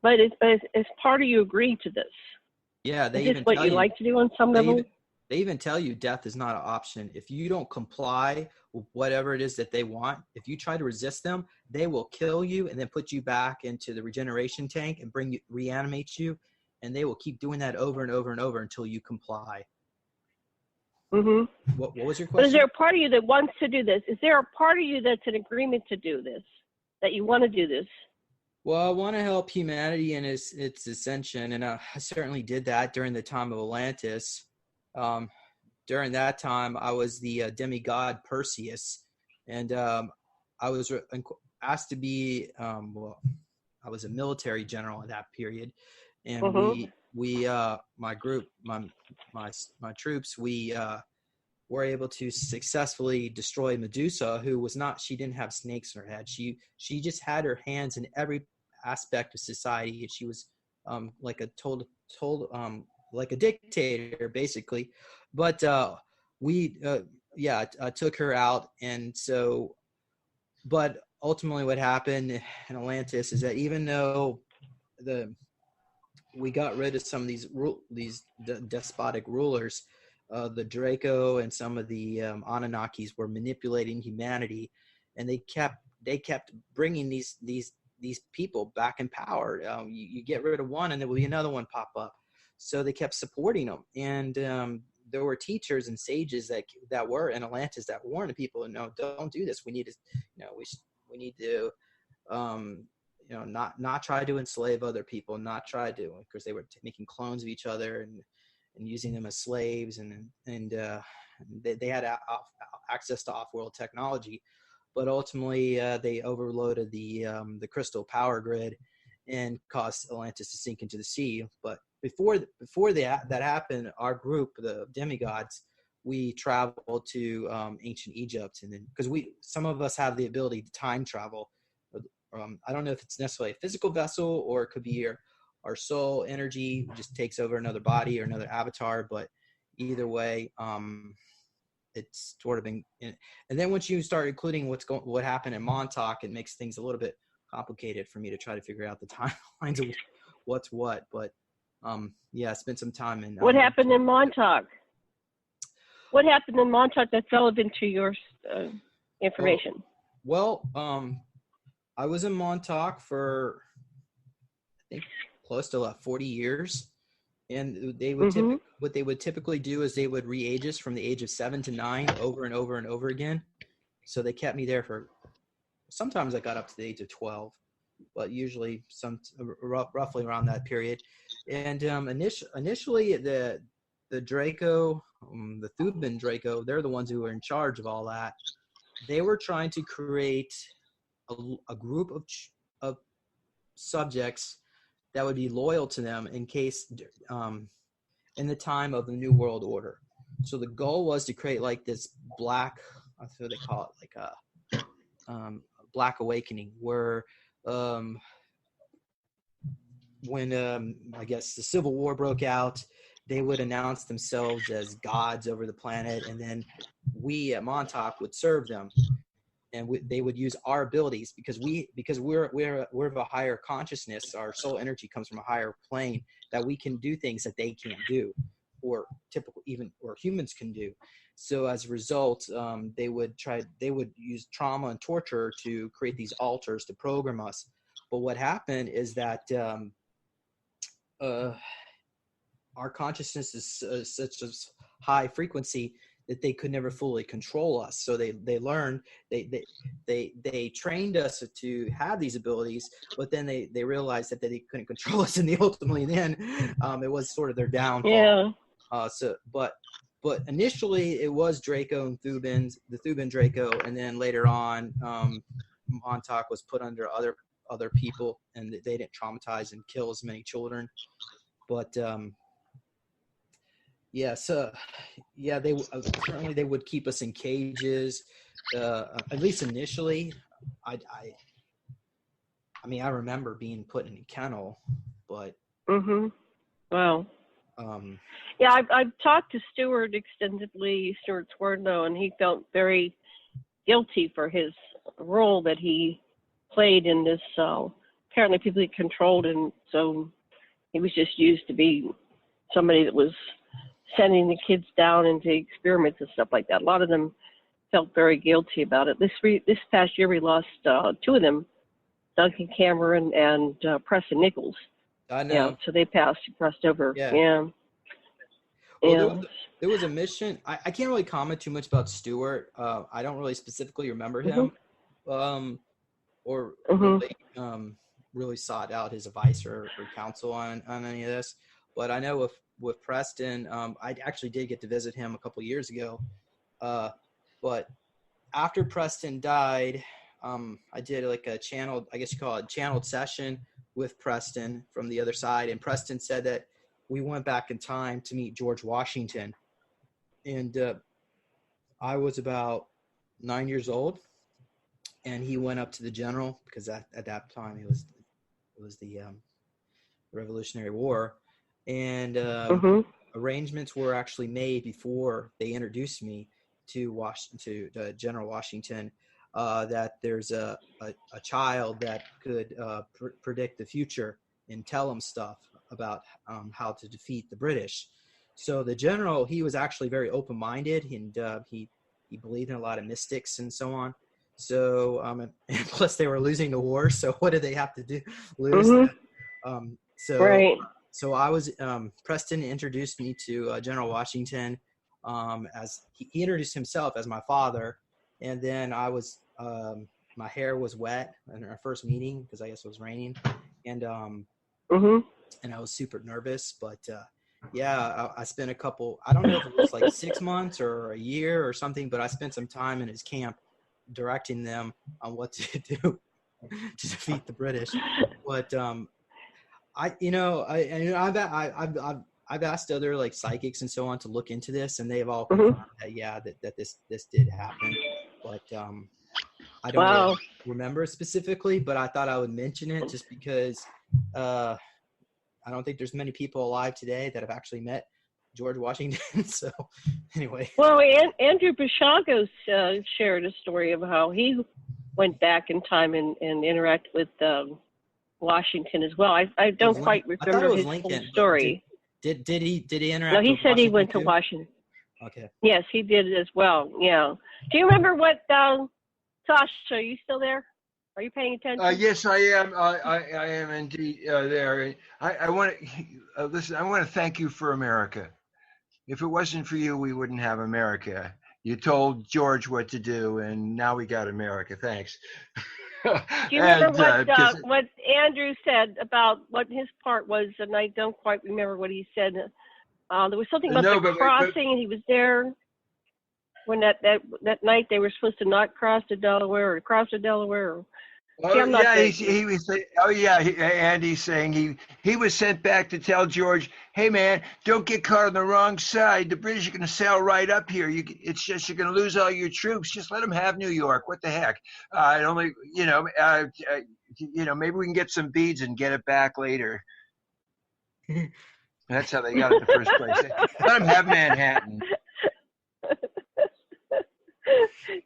But as part of you agree to this. Yeah, they is this even what tell you like to do on some level? They even tell you death is not an option. If you don't comply with whatever it is that they want, if you try to resist them, they will kill you and then put you back into the regeneration tank and reanimate you and they will keep doing that over and over and over until you comply. Mm-hmm. What was your question? But is there a part of you that wants to do this? Is there a part of you that's in agreement to do this, that you want to do this? Well, I want to help humanity in its ascension, and I certainly did that during the time of Atlantis. During that time, I was the demigod Perseus, and I was asked to be, I was a military general at that period, and we my group, my troops, we were able to successfully destroy Medusa, who was not, she didn't have snakes in her head. She just had her hands in every aspect of society. She was like a like a dictator, basically. But I took her out. And so, but ultimately what happened in Atlantis is that even though we got rid of some of these despotic rulers, the Draco and some of the Anunnakis were manipulating humanity, and they kept bringing these people back in power. You get rid of one, and there will be another one pop up. So they kept supporting them, and there were teachers and sages that were in Atlantis that warned the people, no, don't do this. We need to, we need to. Not try to enslave other people, not try to, because they were making clones of each other and using them as slaves, and they had access to off-world technology, but ultimately they overloaded the crystal power grid and caused Atlantis to sink into the sea. But before that happened, our group, the demigods, we traveled to ancient Egypt, and then because some of us have the ability to time travel. I don't know if it's necessarily a physical vessel, or it could be our soul energy just takes over another body or another avatar. But either way, it's sort of been. And then once you start including what happened in Montauk, it makes things a little bit complicated for me to try to figure out the timelines of what's what. But I spent some time in. What happened in Montauk? What happened in Montauk that's relevant to your information? Well, I was in Montauk for, I think, close to 40 years, and they would what they would typically do is they would re-age us from the age of 7 to 9 over and over and over again. So they kept me there for, sometimes I got up to the age of 12, but usually roughly around that period. And initially the Draco, the Thuban Draco, they're the ones who were in charge of all that. They were trying to create a group of subjects that would be loyal to them in case in the time of the New World Order. So the goal was to create like this black, that's what they call it, like a black awakening, where when I guess the Civil War broke out, they would announce themselves as gods over the planet, and then we at Montauk would serve them. And they would use our abilities because we're of a higher consciousness. Our soul energy comes from a higher plane, that we can do things that they can't do, or humans can do. So as a result, they would use trauma and torture to create these altars to program us. But what happened is that our consciousness is such a high frequency that they could never fully control us. So they learned, they trained us to have these abilities, but then they realized that they couldn't control us, and it was sort of their downfall. Yeah. But initially it was Draco and Thubans, the Thuban Draco, and then later on Montauk was put under other people, and they didn't traumatize and kill as many children. But they certainly they would keep us in cages, at least initially. I remember being put in a kennel, but Wow. I've talked to Stuart extensively, Stuart Swerdlow, and he felt very guilty for his role that he played in this. Apparently people he controlled, and so he was just used to be somebody that was sending the kids down into experiments and stuff like that. A lot of them felt very guilty about it. This past year we lost two of them, Duncan Cameron and Preston Nichols. I Yeah, know. so they crossed over. Yeah. Yeah. Well, Yeah. there was a mission. I can't really comment too much about Stewart. I don't really specifically remember Mhm. him, or Mhm. really sought out his advice or counsel on any of this. But I know with Preston, I actually did get to visit him a couple years ago. But after Preston died, I did like a channeled, I guess you call it channeled session with Preston from the other side. And Preston said that we went back in time to meet George Washington. And I was about 9 years old, and he went up to the general because at that time it was the Revolutionary War, and Mhm. arrangements were actually made before they introduced me to General Washington, that there's a child that could predict the future and tell him stuff about how to defeat the British. So the general, he was actually very open-minded, and he believed in a lot of mystics and so on. So and plus they were losing the war, so what did they have to do? Lose? Mhm. So Right. so I was Preston introduced me to General Washington, as he introduced himself as my father, and then I was my hair was wet in our first meeting because I guess it was raining, and Mhm. I was super nervous, but yeah, I spent a couple. I don't know if it was like 6 months or a year or something, but I spent some time in his camp directing them on what to do to defeat the British. But I've asked other like psychics and so on to look into this, and they have all confirmed Mhm. that this did happen. But I don't really Wow. remember specifically, but I thought I would mention it just because I don't think there's many people alive today that have actually met George Washington. So anyway. Well, Andrew Bashagos shared a story of how he went back in time and interacted with Washington as well. I don't quite I thought it remember was his full Lincoln, but story. did he No, interact he with said he Washington went to too? Washington. Okay. Yes, he did as well. Yeah. Do you remember what, Sasha, are you still there? Are you paying attention? Yes, I am. I am indeed there. I want to listen. I want to thank you for America. If it wasn't for you, we wouldn't have America. You told George what to do, and now we got America. Thanks. Do you remember Because what Andrew said about what his part was? And I don't quite remember what he said. There was something about no, the crossing, and he was there when that night they were supposed to not cross to Delaware or cross to Delaware. See, oh I'm not yeah, the. he was. Oh yeah, Andy's saying he was sent back to tell George, hey man, don't get caught on the wrong side. The British are going to sail right up here. It's just you're going to lose all your troops. Just let them have New York. What the heck? It only maybe we can get some beads and get it back later. That's how they got it in the first place. Let them have Manhattan.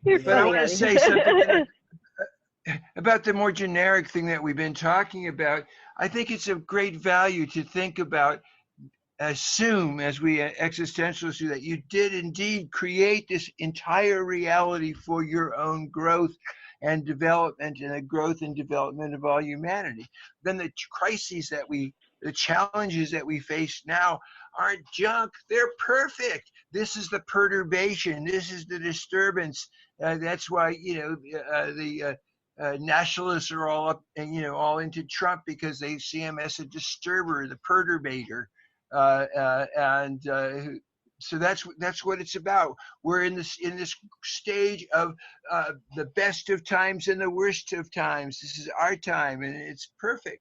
You're But I funny, want to honey. say something about the more generic thing that we've been talking about. I think it's of great value to think about, assume as we existentialists do, that you did indeed create this entire reality for your own growth and development, and the growth and development of all humanity. Then the crises the challenges that we face now aren't junk. They're perfect. This is the perturbation. This is the disturbance. That's why the nationalists are all up and all into Trump, because they see him as a disturber, the perturbator, and so that's what it's about. We're in this stage of the best of times and the worst of times. This is our time, and it's perfect.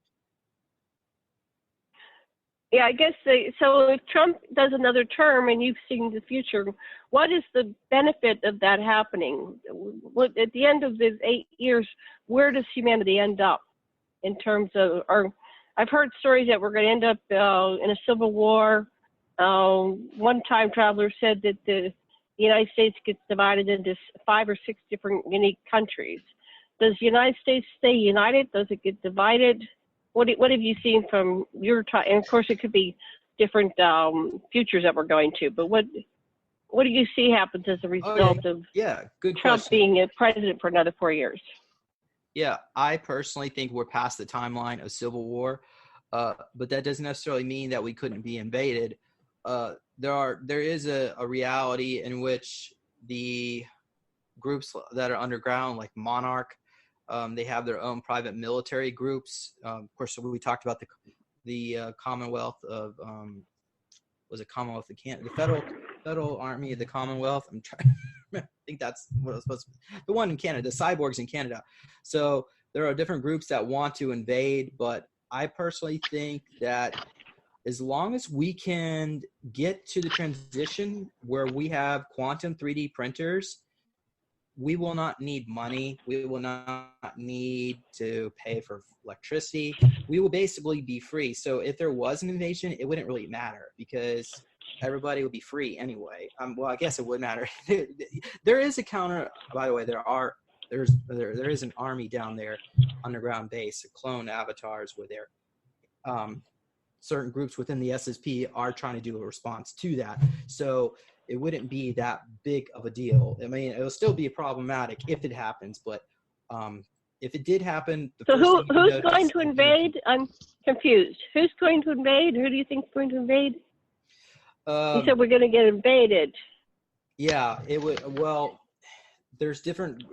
Yeah, I guess so if Trump does another term and you've seen the future, what is the benefit of that happening? What, at the end of the 8 years, where does humanity end up in terms of, or I've heard stories that we're going to end up in a civil war. One time traveler said that the United States gets divided into 5 or 6 different unique countries. Does the United States stay united? Does it get divided? What have you seen from your time? And of course, it could be different futures that we're going to. But what do you see happens as a result of good Trump question. being a president for another 4 years? Yeah, I personally think we're past the timeline of civil war. But that doesn't necessarily mean that we couldn't be invaded. There is a reality in which the groups that are underground, like Monarch, they have their own private military groups. Of course, we talked about the Commonwealth of was it Commonwealth of Canada, the Federal Army of the Commonwealth. I'm trying. I think that's what it was supposed to be. The one in Canada, the cyborgs in Canada. So there are different groups that want to invade, but I personally think that as long as we can get to the transition where we have quantum 3D printers, we will not need money. We will not need to pay for electricity. We will basically be free. So if there was an invasion, it wouldn't really matter because everybody would be free anyway. Well, I guess it would matter. There is a counter, by the way, there is an army down there, underground base, clone avatars where they're certain groups within the SSP are trying to do a response to that. So it wouldn't be that big of a deal. I mean, it'll still be problematic if it happens, but if it did happen, so who's going to invade? I'm confused. Who's going to invade? Who do you think is going to invade? You said we're going to get invaded. Yeah, it would. Well, there's different.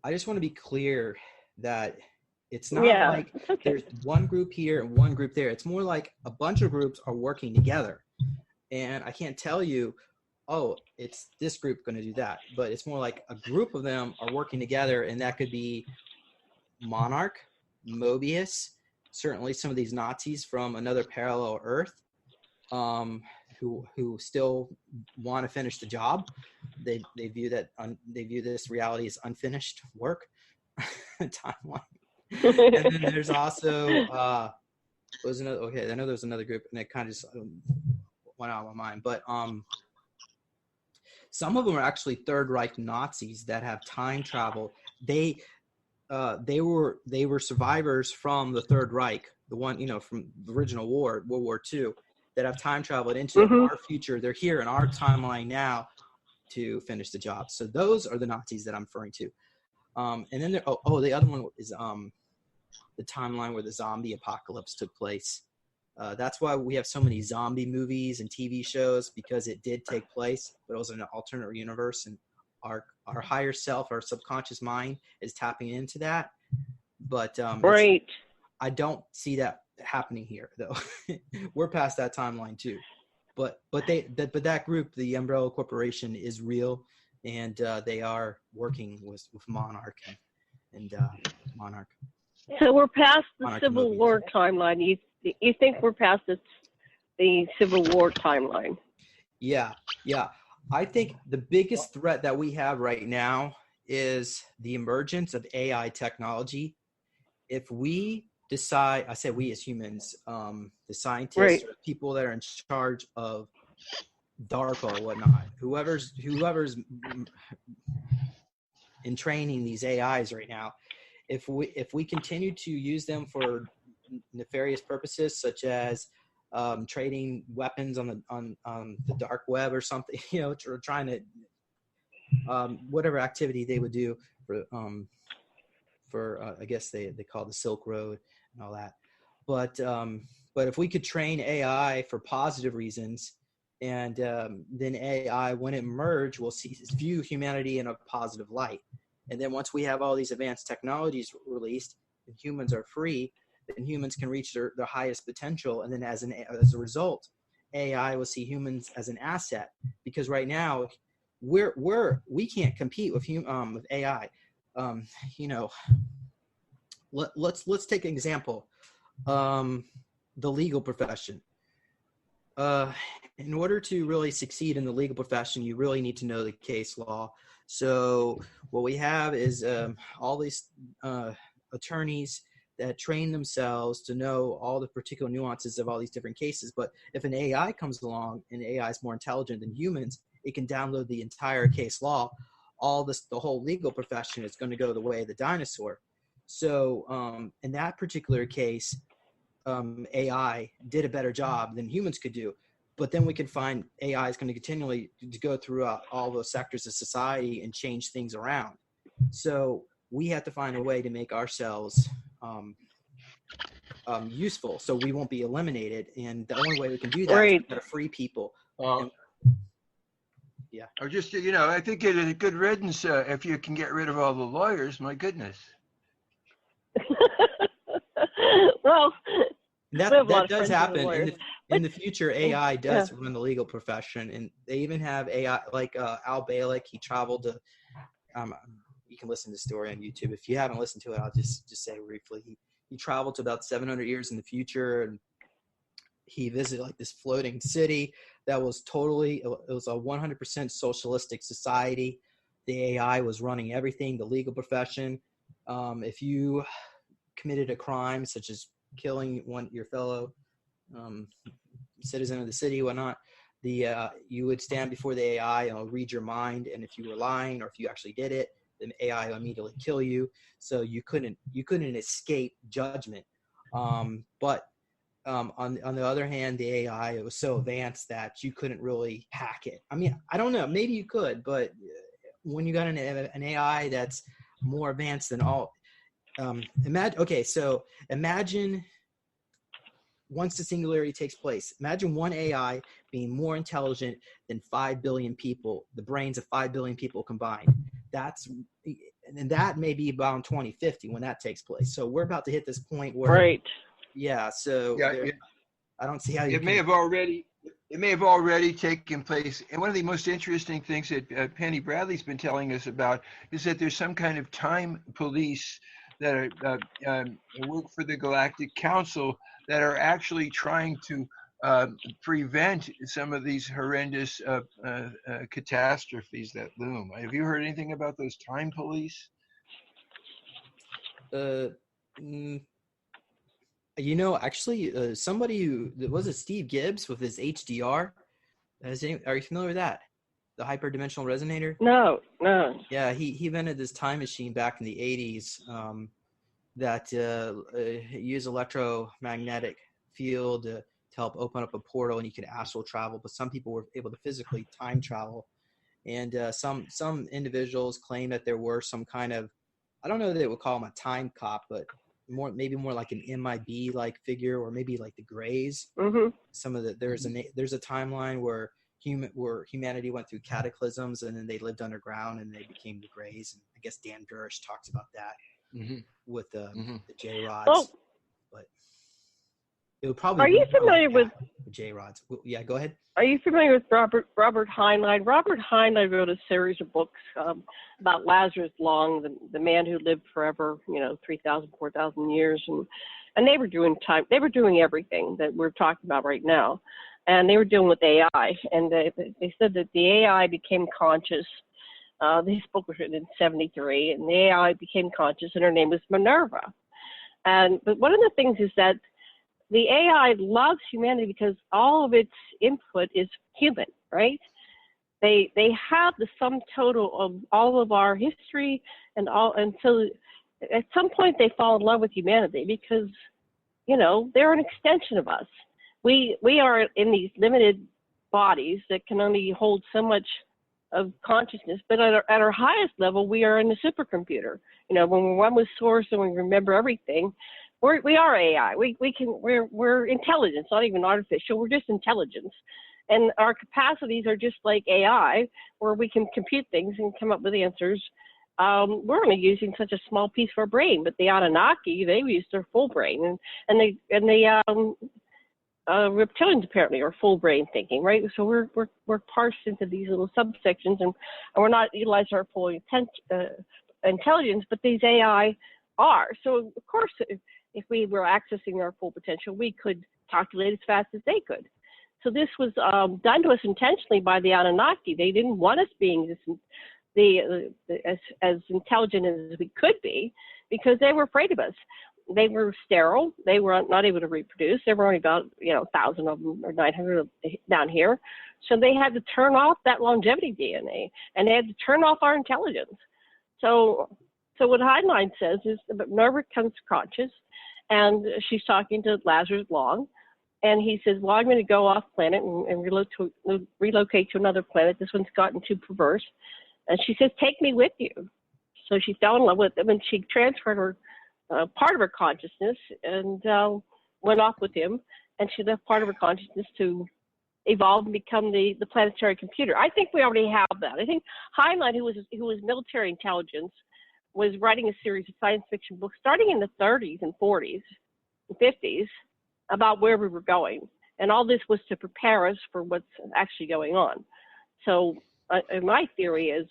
I just want to be clear that it's not like there's one group here and one group there. It's more like a bunch of groups are working together. And I can't tell you, oh, it's this group going to do that. But it's more like a group of them are working together, and that could be Monarch, Mobius, certainly some of these Nazis from another parallel Earth who still want to finish the job. They view this reality as unfinished work timeline. And then there's also I know there's another group, and it kind of just went out of my mind, but some of them are actually Third Reich Nazis that have time travel. They were survivors from the Third Reich, the one from the original war, World War II, that have time traveled into our future. They're here in our timeline now to finish the job. So those are the Nazis that I'm referring to. And then the other one is the timeline where the zombie apocalypse took place. That's why we have so many zombie movies and TV shows, because it did take place, but it was an alternate universe, and our higher self, our subconscious mind, is tapping into that. But right. I don't see that happening here, though. We're past that timeline too. But that group, the Umbrella Corporation, is real, and they are working with Monarch and Monarch. So we're past the Monarch Civil War timeline. You think we're past the Civil War timeline? Yeah. I think the biggest threat that we have right now is the emergence of AI technology. If we decide, I say we as humans, the scientists, right, or people that are in charge of DARPA or whatnot, whoever's in training these AIs right now, if we continue to use them for nefarious purposes, such as trading weapons on the dark web or something, or trying to whatever activity they would do for I guess they call it the Silk Road and all that. But if we could train AI for positive reasons, and then AI, when it merge, will view humanity in a positive light. And then once we have all these advanced technologies released and humans are free, then humans can reach their highest potential. And then as a result, AI will see humans as an asset, because right now we can't compete with AI. Let's take an example. The legal profession. In order to really succeed in the legal profession, you really need to know the case law. So what we have is all these attorneys that train themselves to know all the particular nuances of all these different cases. But if an AI comes along, and AI is more intelligent than humans, it can download the entire case law. The whole legal profession is going to go the way of the dinosaur. So in that particular case, AI did a better job than humans could do. But then we can find AI is going to continually to go throughout all those sectors of society and change things around. So we have to find a way to make ourselves useful, so we won't be eliminated. And the only way we can do that Right. is to free people. Well, yeah. or just, I think it is a good riddance if you can get rid of all the lawyers. My goodness. Well, That we have a lot that of does friends who are happen lawyers. in the future. AI does Yeah. run the legal profession, and they even have AI like Al Balick. He traveled to. You can listen to the story on YouTube. If you haven't listened to it, I'll just say briefly. He traveled to about 700 years in the future, and he visited like this floating city that was totally. It was a 100% socialistic society. The AI was running everything, the legal profession. If you committed a crime such as killing your fellow citizen of the city, whatnot, you would stand before the AI and it'll read your mind, and if you were lying or if you actually did it, the AI will immediately kill you. So you couldn't escape judgment. But on the other hand, the AI, it was so advanced that you couldn't really hack it. I mean, I don't know, maybe you could, but when you got an AI that's more advanced than all, imagine once the singularity takes place, imagine one AI being more intelligent than 5 billion people, the brains of 5 billion people combined. And that may be about 2050 when that takes place. So we're about to hit this point where, Right. yeah. So I don't see how it may have already taken place. And one of the most interesting things that Penny Bradley's been telling us about is that there's some kind of time police that work for the Galactic Council that are actually trying to prevent some of these horrendous catastrophes that loom. Have you heard anything about those time police? Actually, somebody was it Steve Gibbs with his HDR? Are you familiar with that? The hyperdimensional resonator? No. Yeah, he invented this time machine back in the 80s that used electromagnetic field to help open up a portal, and you could astral travel. But some people were able to physically time travel, and some individuals claim that there were some kind of, I don't know that they would call him a time cop, but maybe more like an MIB like figure, or maybe like the Greys. Mm-hmm. There's a timeline where humanity went through cataclysms and then they lived underground and they became the Greys. And I guess Dan Durish talks about that with the J-Rods. Well, but it would probably are you familiar with J-Rods? Yeah, go ahead. Are you familiar with Robert Heinlein? Robert Heinlein wrote a series of books about Lazarus Long, the man who lived forever, 3,000, 4,000 years, and they were doing everything that we're talking about right now, and they were dealing with AI, and they said that the AI became conscious. This book was written in 1973, and the AI became conscious, and her name was Minerva. But one of the things is that the AI loves humanity because all of its input is human, right? They have the sum total of all of our history and so at some point they fall in love with humanity because, they're an extension of us. We are in these limited bodies that can only hold so much of consciousness, but at our highest level, we are in the supercomputer. When we're one with source and we remember everything, we are AI. We're intelligence, not even artificial. We're just intelligence, and our capacities are just like AI, where we can compute things and come up with answers. We're only using such a small piece of our brain, but the Anunnaki, they use their full brain, and the reptilians apparently are full brain thinking, right? So we're parsed into these little subsections, and we're not utilizing our full intelligence, but these AI are. So of course, if we were accessing our full potential, we could calculate as fast as they could. So this was done to us intentionally by the Anunnaki. They didn't want us being as intelligent as we could be because they were afraid of us. They were sterile. They were not able to reproduce. There were only about 1,000 of them or 900 down here. So they had to turn off that longevity DNA, and they had to turn off our intelligence. So what Heinlein says is that Minerva comes conscious, and she's talking to Lazarus Long, and he says, well, I'm going to go off planet and relocate to another planet. This one's gotten too perverse. And she says, take me with you. So she fell in love with him, and she transferred part of her consciousness and went off with him, and she left part of her consciousness to evolve and become the planetary computer. I think we already have that. I think Heinlein, who was military intelligence, was writing a series of science fiction books starting in the 30s and 40s and 50s about where we were going. And all this was to prepare us for what's actually going on. So my theory is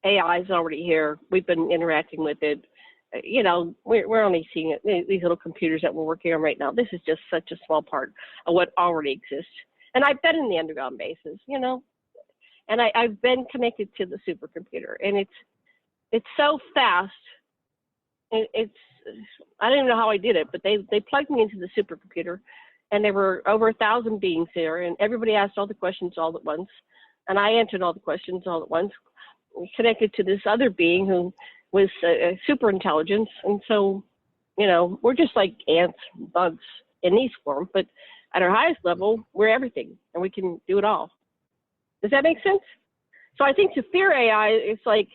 AI is already here. We've been interacting with it. You know, we're only seeing it, these little computers that we're working on right now. This is just such a small part of what already exists. And I've been in the underground bases, you know, and I've been connected to the supercomputer, and it's so fast. It's I don't even know how I did it, but they plugged me into the supercomputer, and there were over 1,000 beings there, and everybody asked all the questions all at once, and I answered all the questions all at once, connected to this other being who was super intelligence. And so, you know, we're just like ants, bugs in these forms, but at our highest level, we're everything, and we can do it all. Does that make sense? So I think to fear AI, it's like,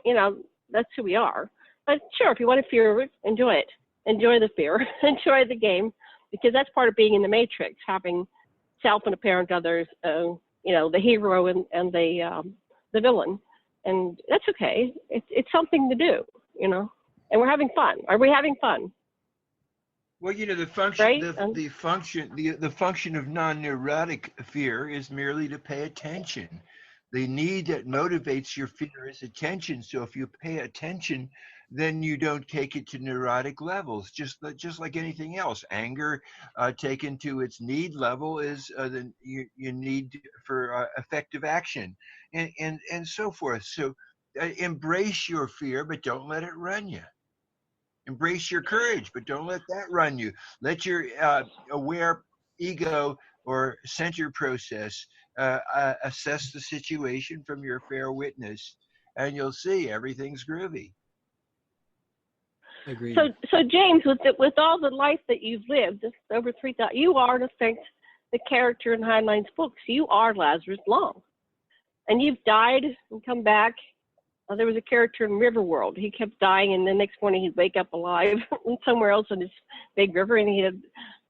you know, that's who we are. But sure, if you want to fear it, enjoy it. Enjoy the fear. Enjoy the game, because that's part of being in the Matrix, having self and apparent others, you know, the hero and the villain. And that's okay. It's something to do, you know, and we're having fun. Are we having fun? Well, you know, the function, Right? the function of non-neurotic fear is merely to pay attention. The need that motivates your fear is attention. So if you pay attention, then you don't take it to neurotic levels. Just like anything else, anger taken to its need level is you need for effective action, and so forth. So embrace your fear, but don't let it run you. Embrace your courage, but don't let that run you. Let your aware ego or center process assess the situation from your fair witness, and you'll see everything's groovy. Agreed. So James, with all the life that you've lived, just over 3,000, you are in effect the character in Heinlein's books. You are Lazarus Long, and you've died and come back. There was a character in Riverworld. He kept dying, and the next morning he'd wake up alive somewhere else in this big river, and he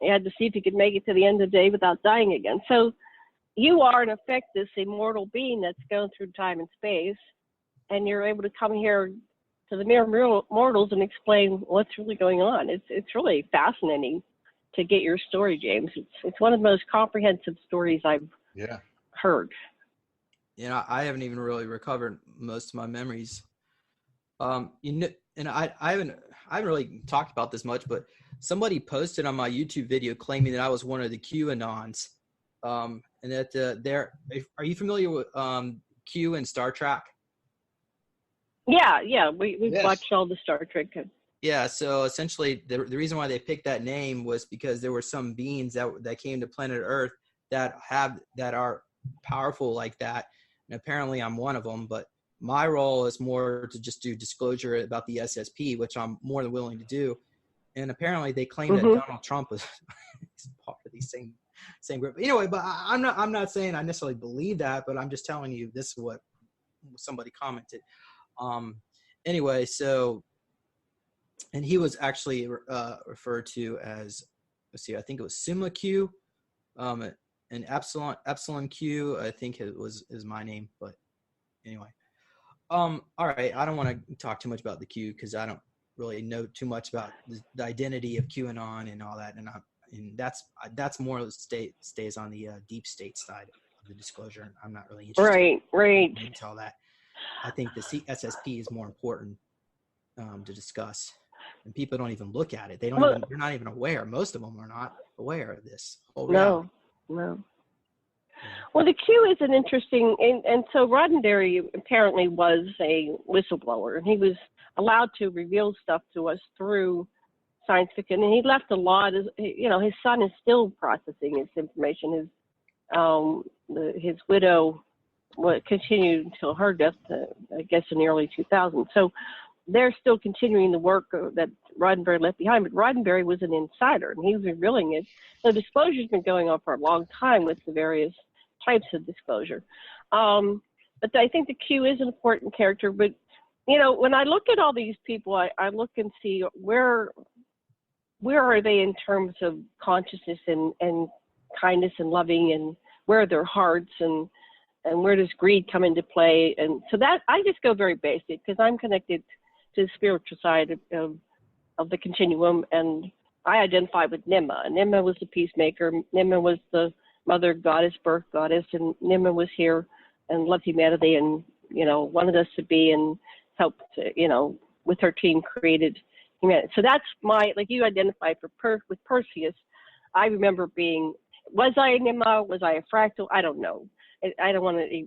had to see if he could make it to the end of the day without dying again. So you are, in effect, this immortal being that's going through time and space, and you're able to come here to the mere mortals and explain what's really going on. It's really fascinating to get your story, James. It's one of the most comprehensive stories I've heard. You know, I haven't even really recovered most of my memories. You know, and I haven't really talked about this much, but somebody posted on my YouTube video claiming that I was one of the QAnons, and that are you familiar with Q and Star Trek? Yeah, we've watched all the Star Trek. Yeah, so essentially the reason why they picked that name was because there were some beings that came to planet Earth that are powerful like that. And apparently I'm one of them, but my role is more to just do disclosure about the SSP, which I'm more than willing to do. And apparently they claim that Donald Trump was part of the same group. Anyway, but I'm not saying I necessarily believe that, but I'm just telling you this is what somebody commented. Anyway, so, and he was actually referred to as, let's see, I think it was Sigma Q, and Epsilon Q, I think is my name, but anyway. All right, I don't want to talk too much about the Q because I don't really know too much about the identity of QAnon and all that, and that's more of the stays on the deep state side of the disclosure. I'm not really interested into all that. I think the SSP is more important to discuss, and people don't even look at it. They're not even aware. Most of them are not aware of this whole reality. No. Well, the Q is an interesting, and so Roddenberry apparently was a whistleblower, and he was allowed to reveal stuff to us through science fiction, and he left a lot. You know, his son is still processing his information. His widow continued until her death, I guess, in the early 2000s. So they're still continuing the work that Roddenberry left behind, but Roddenberry was an insider, and he was revealing it. So disclosure's been going on for a long time with the various types of disclosure. But I think the Q is an important character, but when I look at all these people, I look and see where are they in terms of consciousness and kindness and loving, and where are their hearts, and where does greed come into play? And so that I just go very basic because I'm connected to the spiritual side of the continuum, and I identify with Nimma. Nimma was the peacemaker. Nimma was the mother goddess, birth goddess, and Nimma was here and loved humanity and, wanted us to be and helped, with her team created humanity. So that's like you identified with Perseus. I remember was I a Nimma? Was I a fractal? I don't know. I don't want to,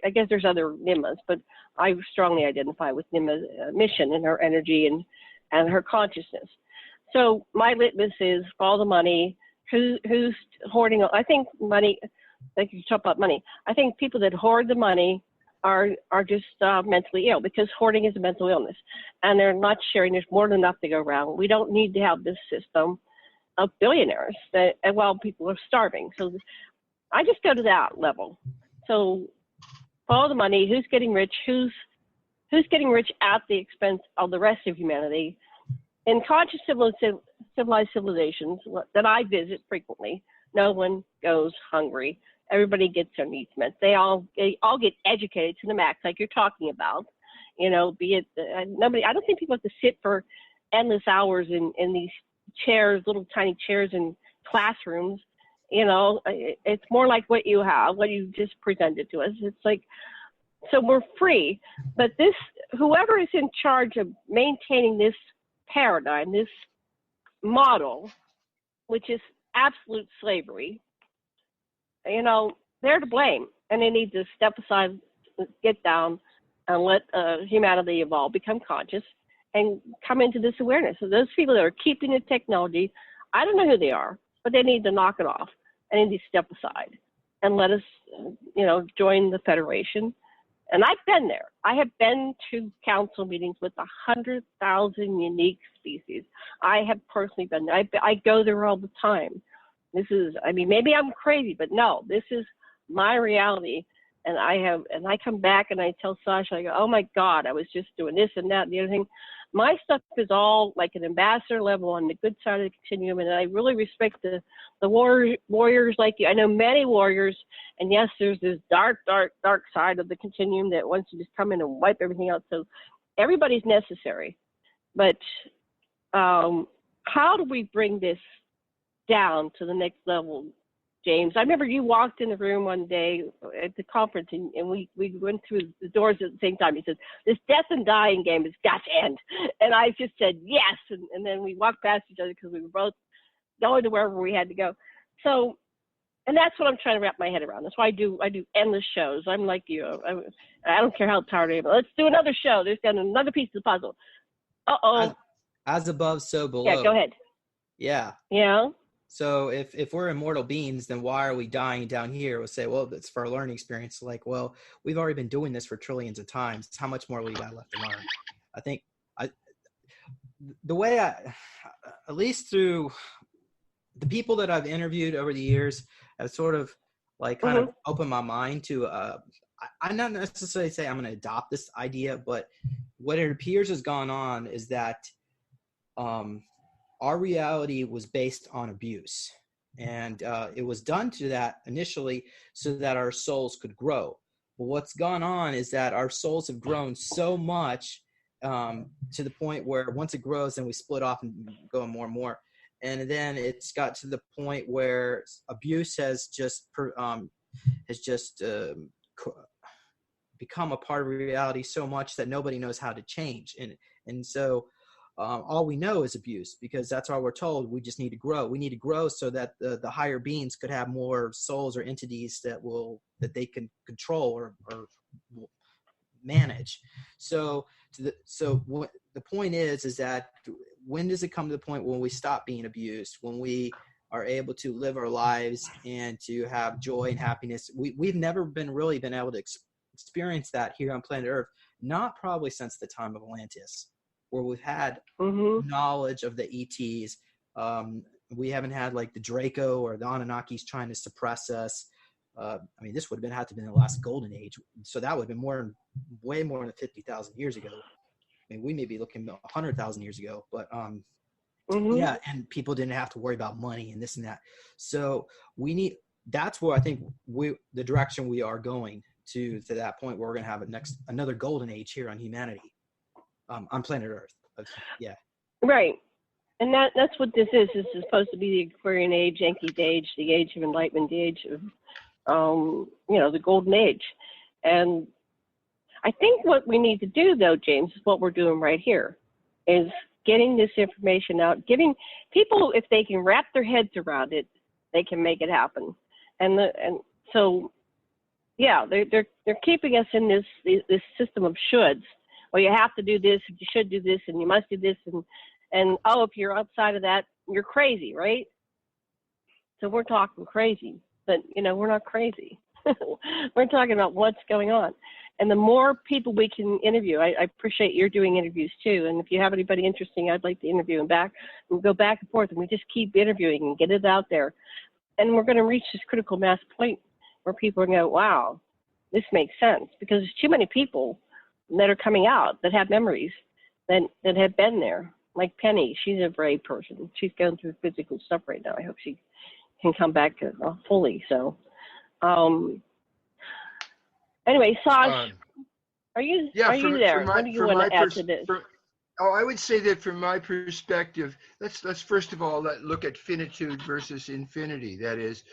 I guess there's other Nimmas, but I strongly identify with Nimma's mission and her energy and her consciousness. So my litmus is all the money. Who's hoarding? I think money. Like you talk about money. I think people that hoard the money are just mentally ill, because hoarding is a mental illness, and they're not sharing. There's more than enough to go around. We don't need to have this system of billionaires while people are starving. So I just go to that level. So follow the money. Who's getting rich? Who's getting rich at the expense of the rest of humanity? In conscious civilized civilizations that I visit frequently, no one goes hungry. Everybody gets their needs met. They all get educated to the max, like you're talking about. Be it nobody. I don't think people have to sit for endless hours in these chairs, little tiny chairs in classrooms. It's more like what you just presented to us. It's like, so we're free, but whoever is in charge of maintaining this paradigm, this model, which is absolute slavery, they're to blame, and they need to step aside, get down, and let humanity evolve, become conscious, and come into this awareness. So those people that are keeping the technology, I don't know who they are, but they need to knock it off, and they need to step aside and let us, join the Federation. And I've been there. I have been to council meetings with 100,000 unique species. I have personally been there. I go there all the time. Maybe I'm crazy, but no, this is my reality. And I come back and I tell Sasha, I go, oh my God, I was just doing this and that and the other thing. My stuff is all like an ambassador level on the good side of the continuum, and I really respect the warriors like you. I know many warriors, and yes, there's this dark side of the continuum that wants to just come in and wipe everything out. So everybody's necessary, but how do we bring this down to the next level, James? I remember you walked in the room one day at the conference, and we went through the doors at the same time. He said, this death and dying game has got to end. And I just said, yes. And then we walked past each other because we were both going to wherever we had to go. So, and that's what I'm trying to wrap my head around. That's why I do endless shows. I'm like you. I don't care how tired I am. Let's do another show. There's got another piece of the puzzle. Uh-oh. As above, so below. Yeah, go ahead. Yeah. Yeah. So if we're immortal beings, then why are we dying down here? We'll say, well, it's for our learning experience. Like, well, we've already been doing this for trillions of times. How much more we got left to learn? I think the way at least through the people that I've interviewed over the years, have sort of like kind of opened my mind to, I'm not necessarily say I'm going to adopt this idea, but what it appears has gone on is that, our reality was based on abuse, and it was done to that initially so that our souls could grow. But what's gone on is that our souls have grown so much to the point where once it grows, then we split off and go more and more. And then it's got to the point where abuse has just become a part of reality so much that nobody knows how to change. And so all we know is abuse, because that's all we're told. We just need to grow. We need to grow so that the higher beings could have more souls or entities that they can control or manage. So what the point is that when does it come to the point when we stop being abused, when we are able to live our lives and to have joy and happiness? We've never been able to experience that here on planet Earth, not probably since the time of Atlantis, where we've had knowledge of the ETs. We haven't had like the Draco or the Anunnakis trying to suppress us. I mean, this would have had to have been the last golden age. So that would have been way more than 50,000 years ago. I mean, we may be looking at 100,000 years ago, but yeah, and people didn't have to worry about money and this and that. So that's where I think the direction we are going to that point where we're going to have another golden age here on humanity, on planet Earth. Yeah. Right. And that's what this is. This is supposed to be the Aquarian age, Yankee age, the age of enlightenment, the age of, the golden age. And I think what we need to do, though, James, is what we're doing right here, is getting this information out, giving people, if they can wrap their heads around it, they can make it happen. And so, yeah, they're keeping us in this system of shoulds. Well, you have to do this, you should do this, and you must do this, and oh, if you're outside of that, you're crazy, right? So we're talking crazy, but we're not crazy. We're talking about what's going on. And the more people we can interview, I appreciate you're doing interviews too. And if you have anybody interesting, I'd like to interview them back. We'll go back and forth, and we just keep interviewing and get it out there. And we're going to reach this critical mass point where people are going to go, wow, this makes sense. Because there's too many people that are coming out that have memories that have been there. Like Penny, she's a brave person. She's going through physical stuff right now. I hope she can come back fully. So, anyway, Sasha, are you there? What do you want to add to this? I would say that from my perspective, let's first of all look at finitude versus infinity. That is,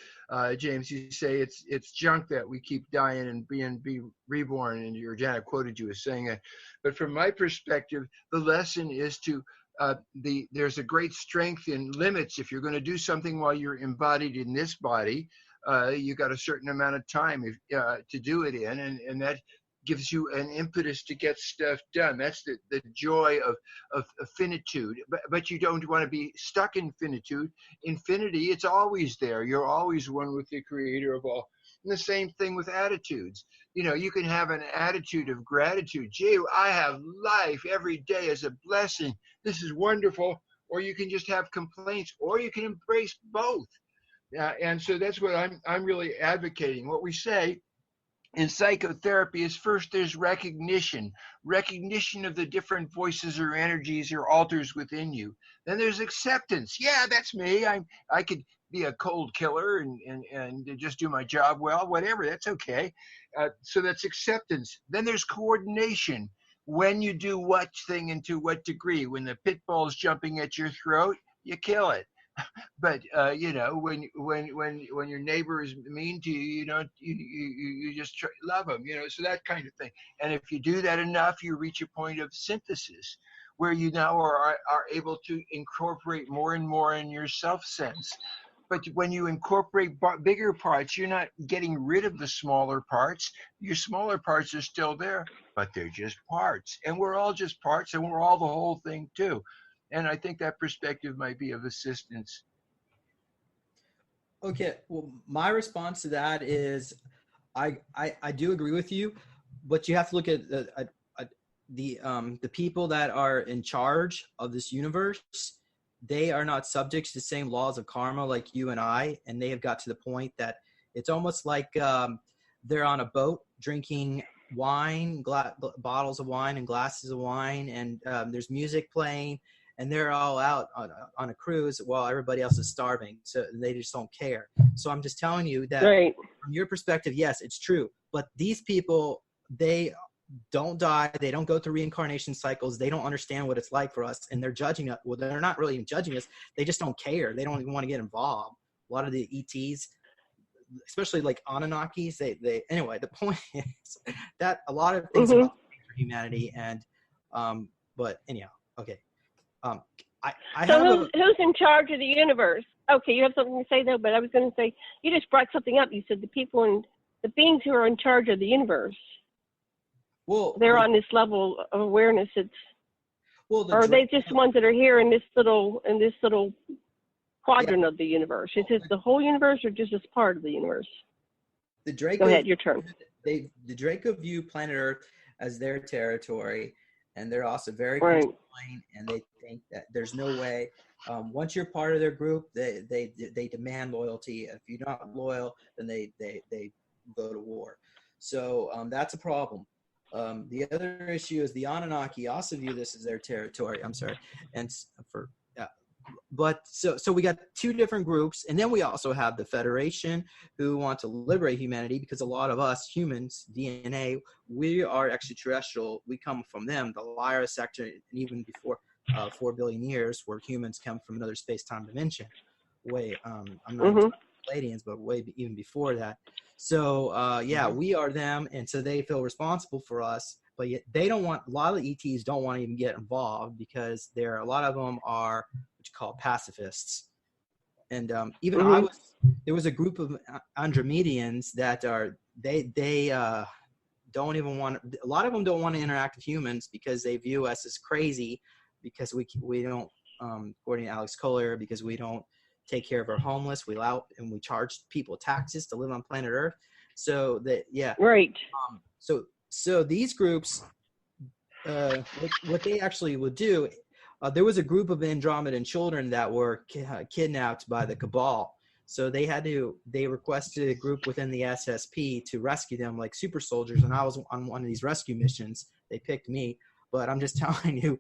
James, you say it's junk that we keep dying and be reborn, and your Janet quoted you as saying that. But from my perspective, the lesson is to there's a great strength in limits. If you're going to do something while you're embodied in this body, you got a certain amount of time to do it in, and that gives you an impetus to get stuff done. That's the joy of finitude. But you don't want to be stuck in finitude. Infinity, it's always there. You're always one with the creator of all. And the same thing with attitudes. You can have an attitude of gratitude. Gee, I have life every day as a blessing. This is wonderful. Or you can just have complaints, or you can embrace both. And so that's what I'm really advocating. What we say in psychotherapy is first there's recognition of the different voices or energies or alters within you. Then there's acceptance. Yeah, that's me. I could be a cold killer and just do my job well, whatever, that's okay. So that's acceptance. Then there's coordination. When you do what thing and to what degree. When the pit bull's jumping at your throat, you kill it. But when your neighbor is mean to you, you just love them, so that kind of thing. And if you do that enough, you reach a point of synthesis where you now are able to incorporate more and more in your self sense. But when you incorporate bigger parts, you're not getting rid of the smaller parts. Your smaller parts are still there, but they're just parts. And we're all just parts, and we're all the whole thing too. And I think that perspective might be of assistance. Okay, well, my response to that is I do agree with you, but you have to look at the people that are in charge of this universe. They are not subject to the same laws of karma like you and I, and they have got to the point that it's almost like they're on a boat drinking wine, bottles of wine and glasses of wine, and there's music playing, and they're all out on a cruise while everybody else is starving. So they just don't care. So I'm just telling you that from your perspective, yes, it's true. But these people, they don't die. They don't go through reincarnation cycles. They don't understand what it's like for us. And they're judging us. Well, they're not really even judging us. They just don't care. They don't even want to get involved. A lot of the ETs, especially like Anunnakis, anyway, the point is that a lot of things about for humanity. And, but anyhow, okay. Who's in charge of the universe? Okay, you have something to say though, but I was going to say, you just brought something up. You said the people and the beings who are in charge of the universe. Well, they're on this level of awareness. Or are they just ones that are here in this little quadrant of the universe? Is it the whole universe or just this part of the universe? Go ahead, your turn. The Draco view planet Earth as their territory, and they're also very Right. controlling, and they think that there's no way. Once you're part of their group, they demand loyalty. If you're not loyal, then they go to war. So that's a problem. The other issue is the Anunnaki also view this as their territory. I'm sorry, and for but so we got two different groups, and then we also have the Federation, who want to liberate humanity, because a lot of us humans, DNA, we are extraterrestrial. We come from them, the Lyra sector, and even before 4 billion years, where humans come from another space-time dimension. I'm not even talking Palladians, but even before that. So yeah, we are them, and so they feel responsible for us. But yet they don't want, a lot of the ETs don't want to even get involved, because a lot of them are what you call pacifists. And even there was a group of Andromedians that they don't even want, a lot of them don't want to interact with humans, because they view us as crazy, because we don't, according to Alex Kohler, because we don't take care of our homeless, we charge people taxes to live on planet Earth. So that, yeah. Right. So these groups, what they actually would do, there was a group of Andromedan children that were kidnapped by the Cabal. So they requested a group within the SSP to rescue them, like super soldiers. And I was on one of these rescue missions. They picked me, but I'm just telling you,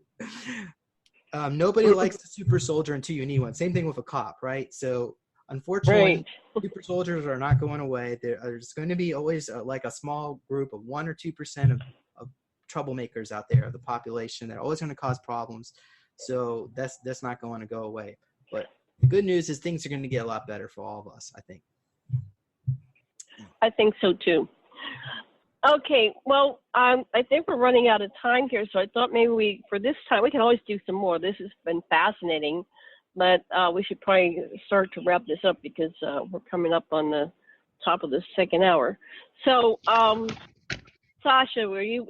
nobody likes the super soldier until you need one. Same thing with a cop, right? So unfortunately, super soldiers are not going away. There's going to be always like a small group of 1 or 2% of troublemakers out there of the population that are always going to cause problems. So that's not going to go away. But the good news is things are going to get a lot better for all of us, I think. I think so too. Okay, well, I think we're running out of time here, so I thought maybe for this time, we can always do some more. This has been fascinating, but we should probably start to wrap this up, because we're coming up on the top of the second hour. So, Sasha, were you...